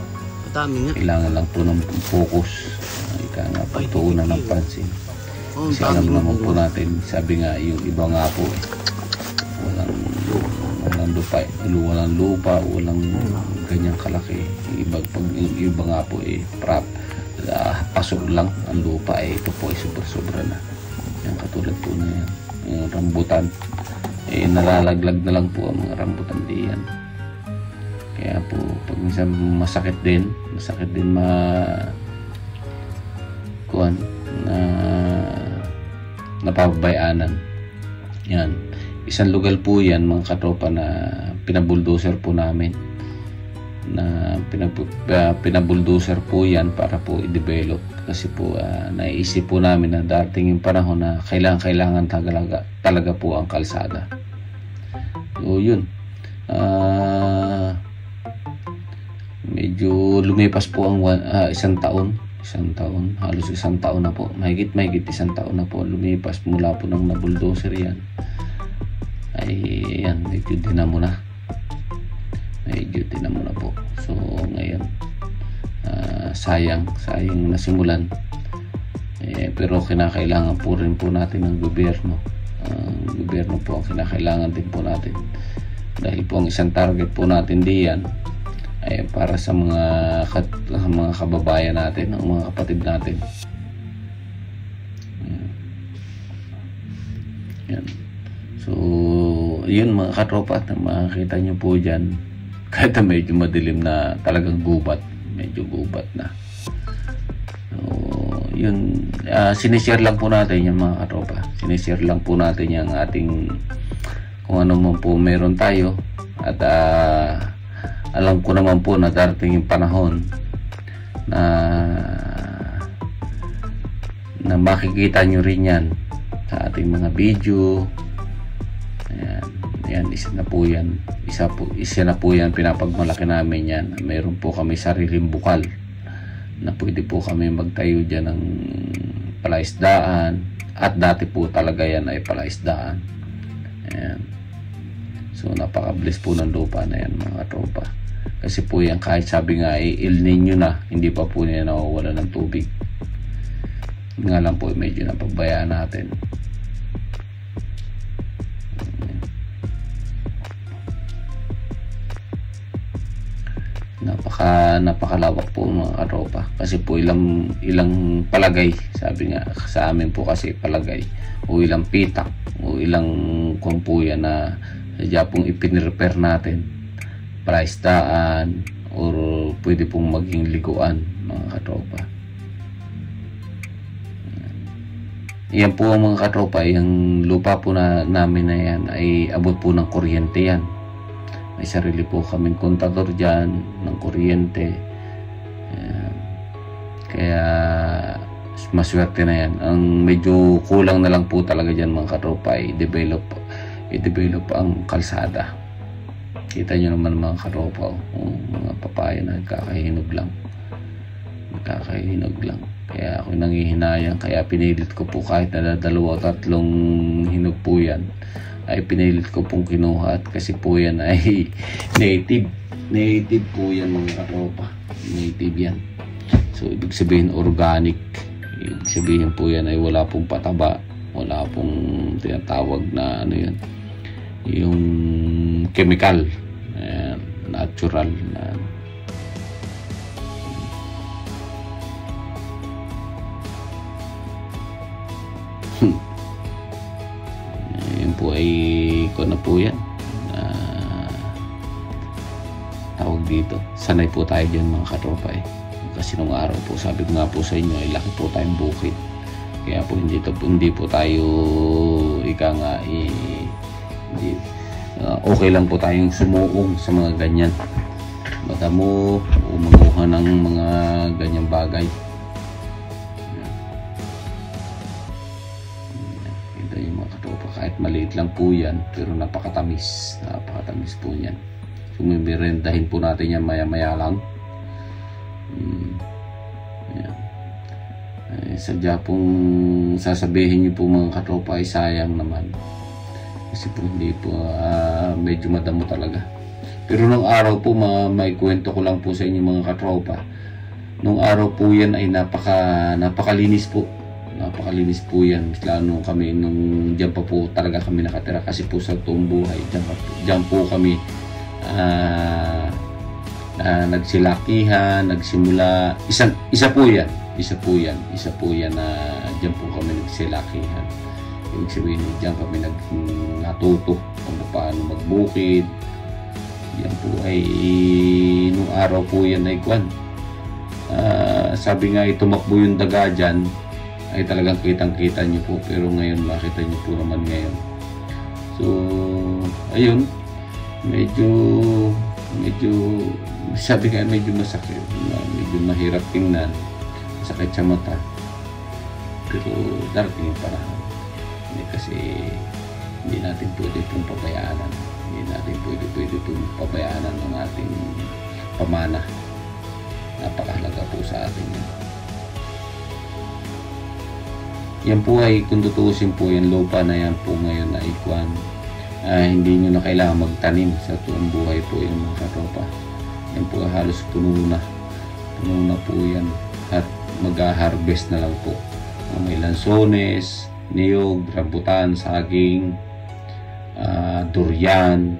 Speaker 2: kailangan lang po ng focus, pagtuunan ng pansin. Kasi alam naman po natin, sabi nga, yung iba nga po walang lupa, walang ganyang kalaki. Yung iba nga po pasok lang ang lupa, ito po ay sobra na. Yan, katulad po na yan, yung rambutan, nalalaglag na lang po ang mga rambutan diyan. Kaya po pag minsan masakit din napapabayaanan. Yan, isang lugar po yan mga katropa na pinabuldoser po namin, na pinabuldoser po yan para po i-develop. Kasi po naisip po namin na dating yung panahon na kailangan talaga po ang kalsada. So yun, medyo lumipas po ang isang taon, halos isang taon na po, mahigit isang taon na po lumipas mula po nang nabuldoser yan. Ay yan, medyo dinamo na po. So ngayon, sayang nasimulan, pero kinakailangan po rin po natin ng gobyerno. Gobyerno po ang kinakailangan din po natin, dahil po ang isang target po natin diyan ay para sa mga kababayan natin, ang mga kapatid natin. Yan. So yun mga katropa, makikita nyo po dyan, kahit na medyo madilim na, talagang medyo gubat na. So yun, sinishare lang po natin yung mga katropa, sinishare lang po natin yung ating kung ano man po meron tayo. At alam ko naman po na darating yung panahon na makikita nyo rin yan sa ating mga video. Ayan, isa na po yan, pinapagmalaki namin yan. Mayroon po kami sariling bukal na pwede po kami magtayo dyan ng palaisdaan, at dati po talaga yan ay palaisdaan. Ayan. So napaka-bless po ng lupa na yan mga tropa. Kasi po yan, kahit sabi nga El Nino na, hindi pa po niya nawawala ng tubig. Nga lang po medyo napabayaan natin. Napakalawak po mga katropa. Kasi po ilang palagay, sabi nga sa amin po kasi palagay, o ilang pitak, o ilang kumpuya na sadya pong ipinrepair natin, palaisdaan, or pwede pong maging liguan mga katropa. Yan po ang mga katropa, yung lupa po namin na yan ay abot po ng kuryente yan. May sarili po kaming kontador dyan ng kuryente. Kaya maswerte na yan. Ang medyo kulang na lang po talaga dyan mga katropa ay i-develop ang kalsada. Kita nyo naman mga katropa, mga papaya na nagkakahinog lang. Kaya ako nangihinayang, kaya pinilit ko po kahit na 2 o 3 hinog po yan, ay pinilit ko pong kinuha. At kasi po yan ay native po yan mga katropa, native yan. So ibig sabihin organic, ibig sabihin po yan ay wala pong pataba, wala pong tinatawag na ano yan, yung chemical, natural na. Yun po ay kung na po yan, tawag dito, sanay po tayo dyan mga katropa kasi nung araw po sabi ko nga po sa inyo ay laki po tayong bukid, kaya po hindi po tayo okay lang po tayong sumuong sa mga ganyan, madamo o manguha ng mga ganyang bagay. Ito yung mga katropa, kahit maliit lang po yan pero napakatamis po yan. So mimirendahin po natin yan maya maya lang. Sadya pong sasabihin niyo po mga katropa ay sayang naman kasi po hindi po medyo madamo talaga. Pero nung araw po, may kwento ko lang po sa inyo mga katropa, nung araw po yan ay napakalinis po yan, lalo kami nung dyan pa po talaga kami nakatira kasi po sa toong buhay dyan po kami nagsilakihan, nagsimula. Isa po yan na dyan po kami nagsilakihan. Ibig sabihin, dyan kami natuto kung paano magbukid. Yan po ay nung araw po yan ay sabi nga tumakbo yung daga dyan ay talagang kitang-kita nyo po, pero ngayon makita nyo po naman ngayon. So ayun, medyo sabi nga medyo masakit, medyo mahirap tingnan, sakit sa mata, pero darating yung panahon. Kasi hindi natin pwede pong pabayaanan, hindi natin pwede pong pabayaanan ng ating pamana. Napakahalaga po sa atin yan po ay, kung tutuusin po yan, lupa na yan po ngayon na ikwan, hindi nyo na kailangan magtanim sa tuong buhay po yung mga katropa. Yan po halos puno na po yan at mag-harvest na lang po. May lansones, niyog, rambutan, saging, durian.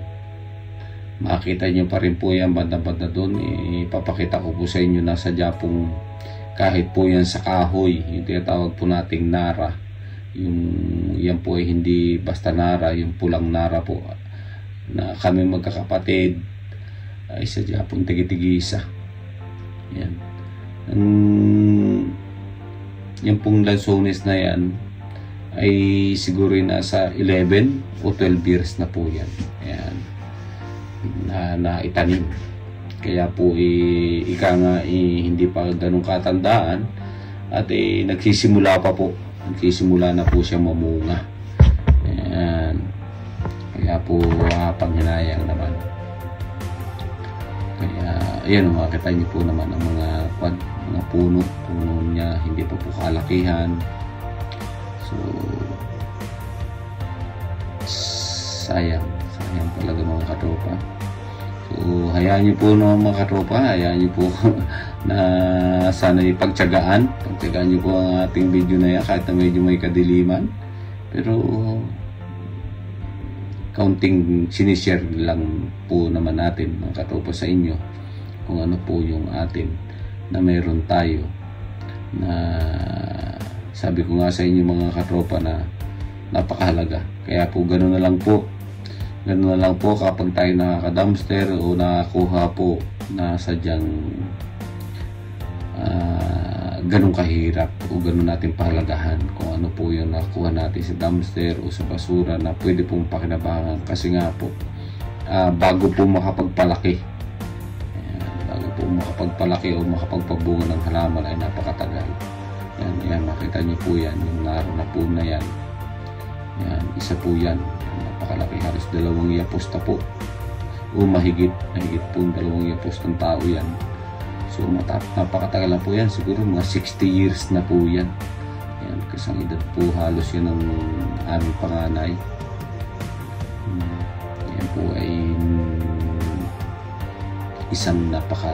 Speaker 2: Makita nyo pa rin po yan banda-banda doon. Ipapakita ko po sa inyo na sadya pong kahit po yan sa kahoy, yung tinatawag po nating nara, yan po ay hindi basta nara, yung pulang nara po, na kami magkakapatid ay sadya pong tigi-tigisa. Yan. Yung pong lansones na yan ay siguro nasa 11 o 12 years na po yan. Ayan. Na itanim. Kaya po ika nga hindi pa ganun katandaan at nagsisimula na po siya mamunga. Ayan. Kaya po panghinayang naman. Kaya ayan, makikita niyo po naman ang mga puno niya, hindi pa po kalakihan. So sayang talaga mga katropa. So hayaan niyo po mga katropa, hayaan niyo po na sana ipagtyagaan niyo po ang ating video na yan kahit na medyo may kadiliman, pero counting sinishare lang po naman natin mga katropa sa inyo kung ano po yung atin na meron tayo, na sabi ko nga sa inyo mga katropa na napakahalaga. Kaya po gano'n na lang po kapag tayo nakaka-dumpster o nakakuha po na sadyang ganun kahirap o ganun natin pahalagahan kung ano po yung nakuha natin sa dumpster o sa basura na pwede pong pakinabangan. Kasi nga po bago po makapagpalaki o makapagpabunga ng halaman ay napakatagal. Yan, makita niyo po yan, yung naro na po na yan. Yan, isa po yan, napakalaki, halos 2 yapos na po o mahigit po 2 yapos ng tao yan. So napakatagal na po yan, siguro mga 60 years na po yan. Yan, kasi ang edad po halos yun ng aming panganay. Yan po ay isang napaka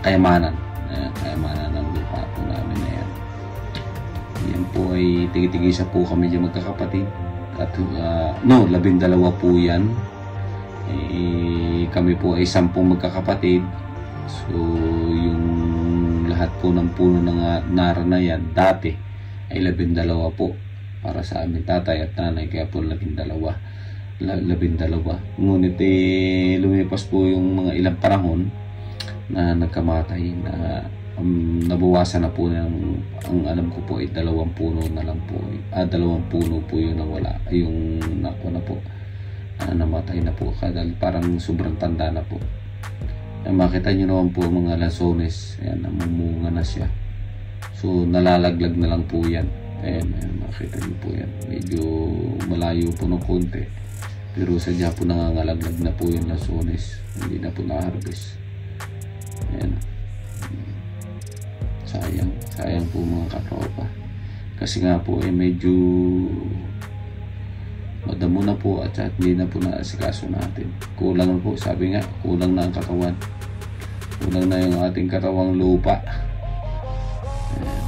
Speaker 2: kayamanan ng lupa po namin na yan. Yan po ay tigi-tigisa po kami dyan magkakapatid at 12 po yan. Kami po ay 10 magkakapatid. So yung lahat po ng puno ng nara na yan dati ay 12 po para sa aming tatay at nanay, kaya po 12. Ngunit lumipas po yung mga ilang panahon na nagkamatay na nabawasan na po ang alam ko po ay 2 puno na lang po. 2 puno po yun na wala. Yung nako na po, namatay na po. Dahil parang sobrang tanda na po. Makita nyo naman po mga lansones. Ayan, namumunga na siya. So nalalaglag na lang po yan. Ayan, makita nyo po yan. Medyo malayo po ng konti. Pero sadya po nangangalaglag na po yung lansones. Hindi na po na-harvest. Ayan. Sayang po mga katropa. Kasi nga po ay medyo madamo na po at hindi na po naasikaso natin. Kulang na po, sabi nga, kulang na ang katawan. Kulang na yung ating katawang lupa. Ayan.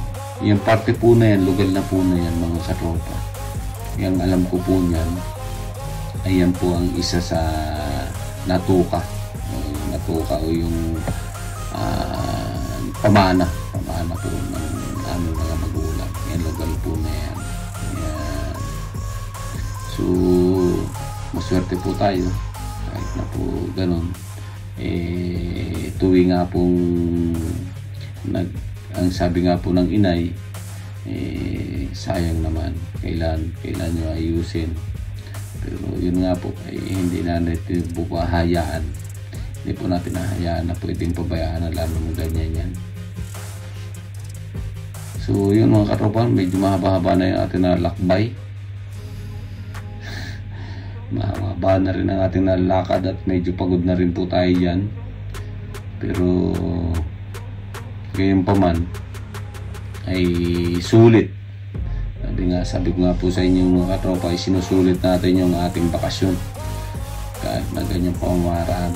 Speaker 2: Yung parte po na yan, lugal na po na yan mga katropa. Yung alam ko po niyan, ayan po ang isa sa natuka. Natuka o yung pamana po ng aming mga magulang. Yan, lugal po na yan. Yan. So maswerte po tayo kahit na po ganun. Tuwi nga pong ang sabi nga po ng inay, sayang naman, kailan nyo ayusin. Pero yun nga po, hindi na natin po hayaan. Hindi po natin hahayaan na pwedeng pabayaan na lalo ng ganyan yan. So yun mga katropa, medyo mahaba-haba na yung ating nalakbay. Mahaba na rin ang ating nalakad at medyo pagod na rin po tayo dyan. Pero gayon pa man ay sulit. Sabi ko nga po sa inyo mga katropa, ay sinusulit natin yung ating bakasyon kahit na ganyan pamamaraan.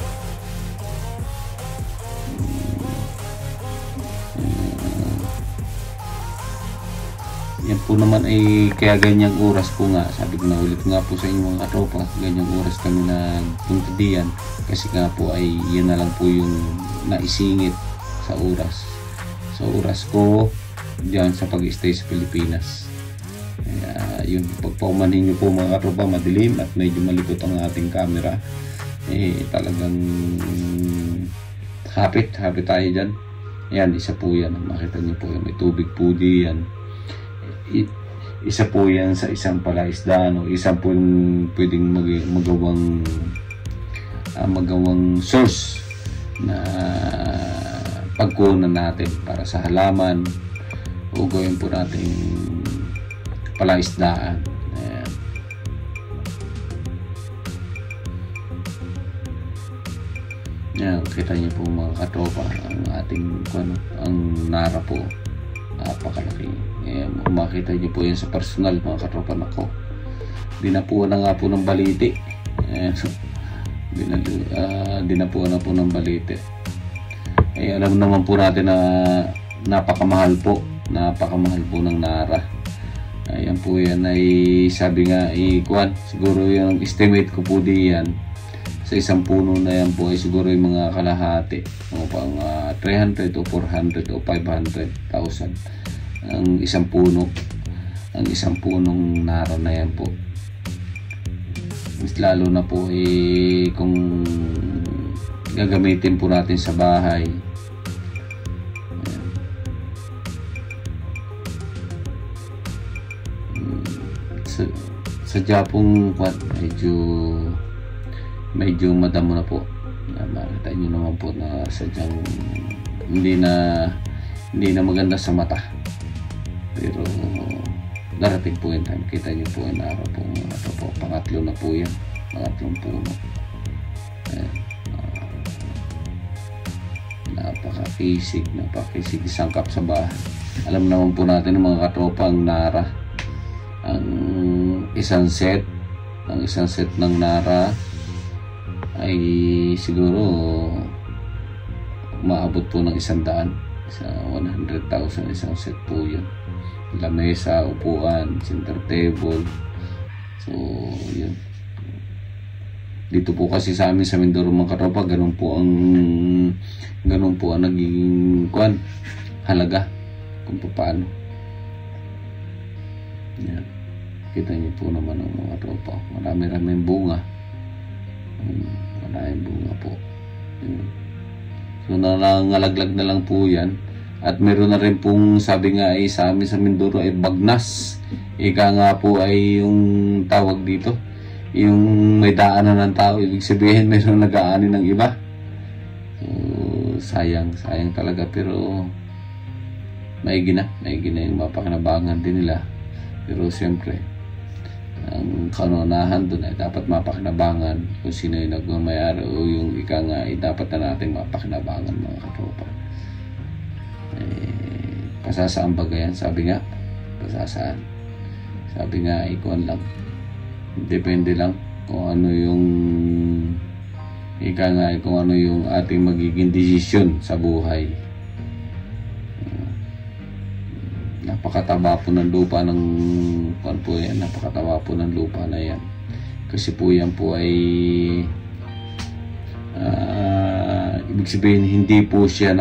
Speaker 2: Yan po naman ay kaya ganyang oras po nga, sabi ko na ulit nga po sa inyo mga katropa, ganyang oras kami nagpunta diyan kasi nga po ay yan na lang po yung naisingit sa oras ko diyan sa pag-stay sa Pilipinas. Kaya yun, pagpaumanhin nyo po mga katropa, madilim at medyo malikot ang ating camera, talagang hapit tayo dyan. Yan, isa po yan, makita nyo po yan, may tubig po diyan. Isa po yan sa isang palaisdaan o isa po yung pwedeng magawang source na pagkunan natin para sa halaman o gawin po natin palaisdaan. Ayan. Yan, kita niyo po mga katropa ang ating ang nara po, napakalaki. Makita niyo po yan sa personal mga katropa nako. Dinapuan na nga po ng baliti. Dinapuan na po ng baliti. Alam naman po natin na napakamahal po ng nara. Ayan po yan ay sabi nga siguro yung estimate ko po diyan sa isang puno na yan po ay siguro yung mga kalahati o pang 300 o 400 o 500,000 ang isang punong nara na yan po. Mas lalo na po kung gagamitin po natin sa bahay. Sa Japong medyo madamo na po. Makita nyo naman po na sadyang hindi na maganda sa mata. Pero darating po yung time, kita nyo po yung araw po, pangatlo na po yan, pangatlong puno. Napakisig sangkap sa bahay. Alam naman po natin ng mga katropa ang nara, ang isang set ng nara ay siguro maabot po ng 100 sa 100,000 isang set po yun. Lamesa, upuan, center table. So yun, dito po kasi sa amin sa Mindoro mga katropa, ganun po ang naging halaga kung paano. Yan, kita niyo po naman ang mga tropa, maraming bunga. Maraming bunga po. Yan. So nangangalaglag na lang po yan At meron na rin pong sabi nga ay sa amin sa Mindoro ay bagnas. Ika nga po ay yung tawag dito, yung may daanan ng tao, ibig sabihin meron nag-aani ng iba. So, sayang talaga, pero maigi na yung mapakinabangan din nila. Pero siyempre, ang kanunahan doon ay dapat mapakinabangan kung sino yung nagmamayari o yung ika nga ay dapat na natin mapakinabangan, mga katropa. Pasasaan ba yan? Sabi nga, pasasaan. Sabi nga, ikuan lang. Depende lang kung ano yung ika nga, kung ano yung ating magiging desisyon sa buhay. Napakataba po ng lupa ng kuan po yan. Napakataba po ng lupa na yan. Kasi po yan po ay ibig sabihin hindi po siya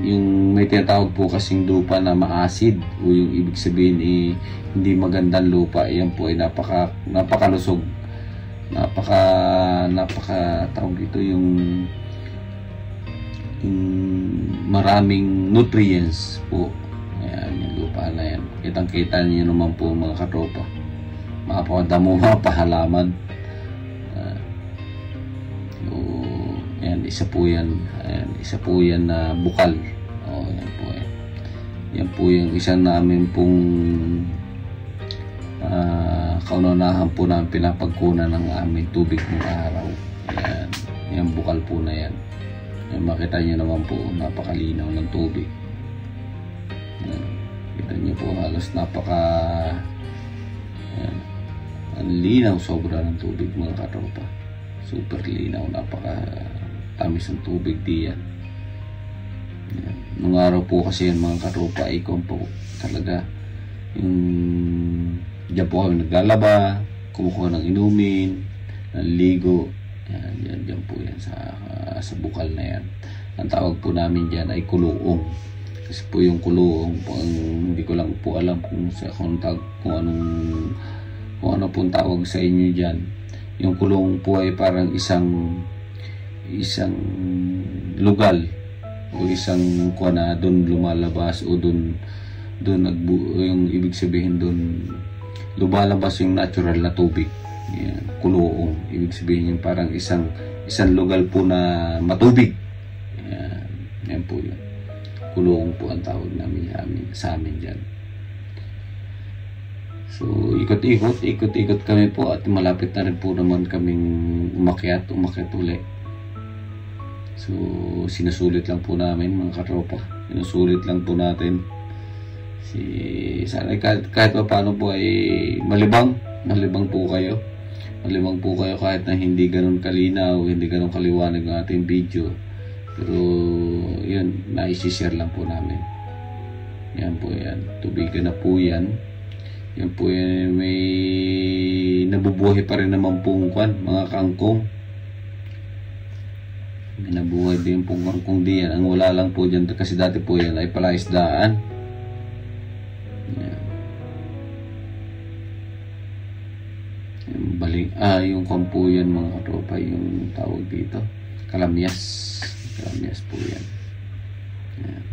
Speaker 2: yung may tinatawag po kasing lupa na maasid, o yung ibig sabihin hindi magandang lupa. Yan po ay napakalusog, napaka tawag dito yung maraming nutrients po. Ayan, yung lupa na yan, kitang-kita niyo naman po, mga katropa. Mapakadamo, mapahalaman. Ayan, isa po yan na bukal. Yan po yan. Yan po yung isa namin pong kaunahan po namin pinapagkunan ng aming tubig ng araw. Ayan, yan bukal po na yan. Yan, makita nyo naman po, napakalinaw ng tubig. Ayan, kita nyo po halos ayan, ang linaw sobra ng tubig, mga katropa. Super linaw, tamis ng tubig diyan. Nung araw po kasi yan, mga katropa, ikon po talaga yung diyan po kami naglalaba, kumukuha ng inumin, ng ligo. Yan po yan sa bukal na yan. Ang tawag po namin dyan ay kuluong. Kasi po yung kuluong po, hindi ko lang po alam kung ano pong tawag sa inyo dyan. Yung kulong po ay parang isang lugal o isang kuana doon lumalabas o doon yung ibig sabihin doon lumalabas yung natural na tubig. Yan, kuluong. Ibig sabihin yung parang isang lugal po na matubig. Yan po yun. Kuluong po ang tawag namin sa amin dyan. So, ikot-ikot kami po at malapit na rin po naman kaming umakyat ulit. So, sinusulit lang po namin, mga katropa. Sinusulit lang po natin. Sana kahit pa paano po ay malibang po kayo. Malibang po kayo kahit na hindi ganun kalinaw, hindi ganun kaliwanag ang ating video. Pero, yun, naisishare lang po namin. Yan po yan. Tubigan na po yan. Yan po yan, may nabubuhay pa rin naman pong mga kangkong. May nabuhay din pong kangkong diyan. Ang wala lang po dyan, kasi dati po yan ay palaisdaan. Yan. Yung kampo yan, mga katropa, yung tawag dito. Kalamyas po yan. Yan.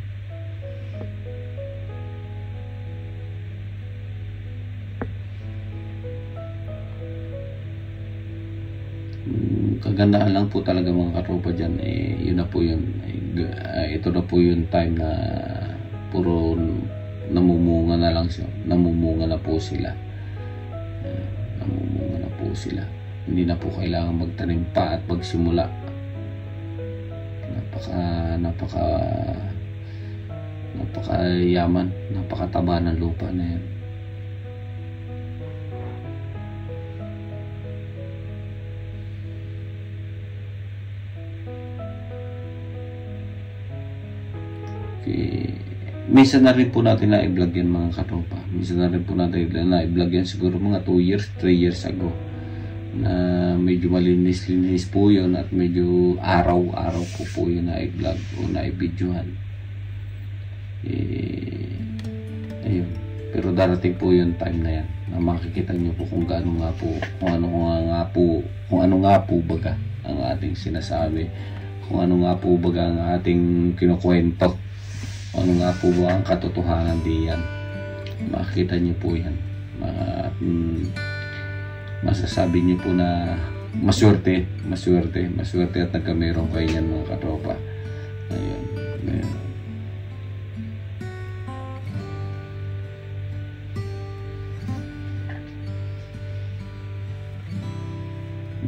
Speaker 2: Kagandahan lang po talaga, mga katropa dyan, yun na po yun. Ito na po yung time na puro namumunga na lang siya. Namumunga na po sila. Hindi na po kailangan magtanim pa at magsimula. Napakayaman, napakataba ng lupa na yan. Minsan na rin po natin na-i-vlog yan, mga katropa. Minsan na rin po natin na-i-vlog yan, siguro mga 2 years, 3 years ago. Na medyo malinis-linis po yun at medyo araw-araw po yun na-i-vlog o na-i-videohan. Ayun. Pero darating po yung time na yan na makikita nyo po kung ano nga po baga ang ating sinasabi. kung ano nga po ba ang ating kinukwento, ano nga po ba ang katotohanan diyan. Makikita niyo po yan. Masasabi niyo po na maswerte at nagkameron kayo yan mga katropa. Ayun.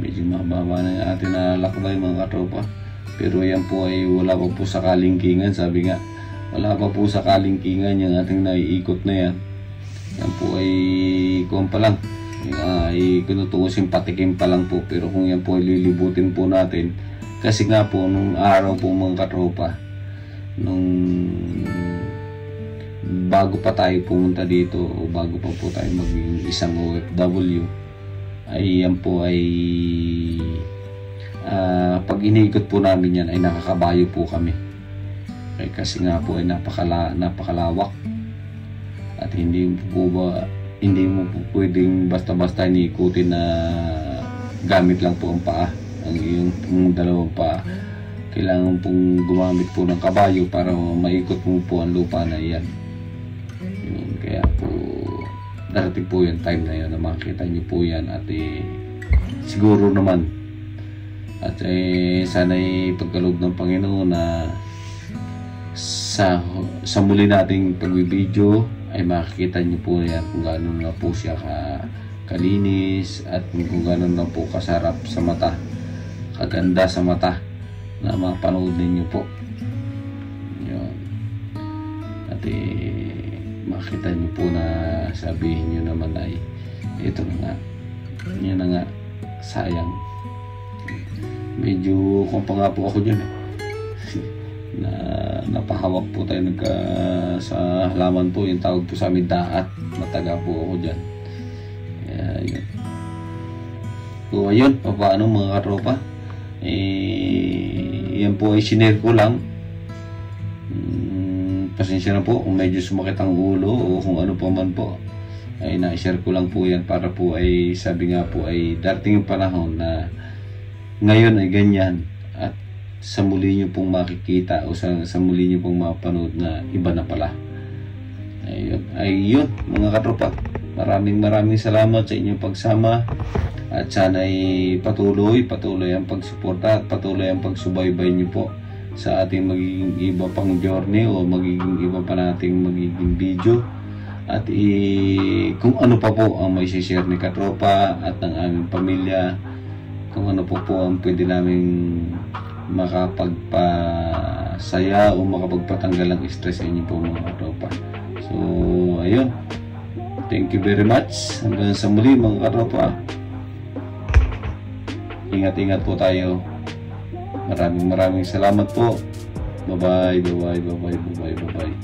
Speaker 2: Medyo mababa na yung ating nalakbay mga katropa, pero yan po ay wala pa po sa kalingkingan. Sabi nga, wala pa po sa kalingkingan yung ating naiikot na yan. Yan po ay kuwan pa lang, ay kinutuusin patikim pa lang po. Pero kung yan po ay lilibutin po natin, kasi nga po nung araw po mga katropa, nung bago pa tayo pumunta dito o bago pa po tayo maging isang OFW, ay yan po ay pag iniikot po namin yan ay nakakabayo po kami. Kasi nga po ay napakalawak at hindi mo po pwedeng basta-basta iniikutin na gamit lang po ang paa, ang iyong dalawang paa. Kailangan pong gumamit po ng kabayo para maikot mo po ang lupa na yan. Kaya po darating po yung time na yun na makikita nyo po yan. At siguro naman at sana'y pagkaloob ng Panginoon na sa muli nating pagbibideo ay makikita nyo po yan kung gano'n na po siya kalinis at kung gano'n na po kasarap sa mata, kaganda sa mata na mapanood ninyo po yun. At makita nyo po na sabihin nyo naman ay ito na nga, yun na nga, sayang. Medyo kung pa nga po ako dyan na napahawak po tayo sa halaman po, yung tawag po sa amin daat, mataga po ako dyan. Kaya yun. So ayun, paano mga katropa, yan po ay sinare ko lang. Pasensya na po kung medyo sumakit ang ulo o kung ano pa man po, ay na-share ko lang po yan para po ay sabi nga po ay darating yung panahon na ngayon ay ganyan at sa muli nyo pong makikita o sa muli nyo pong mapanood na iba na pala. Ayun mga katropa, maraming salamat sa inyong pagsama at sana ay patuloy ang pagsuporta at patuloy ang pagsubaybay nyo po sa ating magiging iba pang journey o magiging iba pa nating magiging video. At kung ano pa po ang may share ni katropa at ng aming pamilya, kung ano po ang pwede naming makapagpasaya o makapagpatanggal ng stress sa inyo po mga katropa. So ayun, thank you very much. Hanggang sa muli mga katropa, ingat po tayo. Maraming salamat po. Bye bye.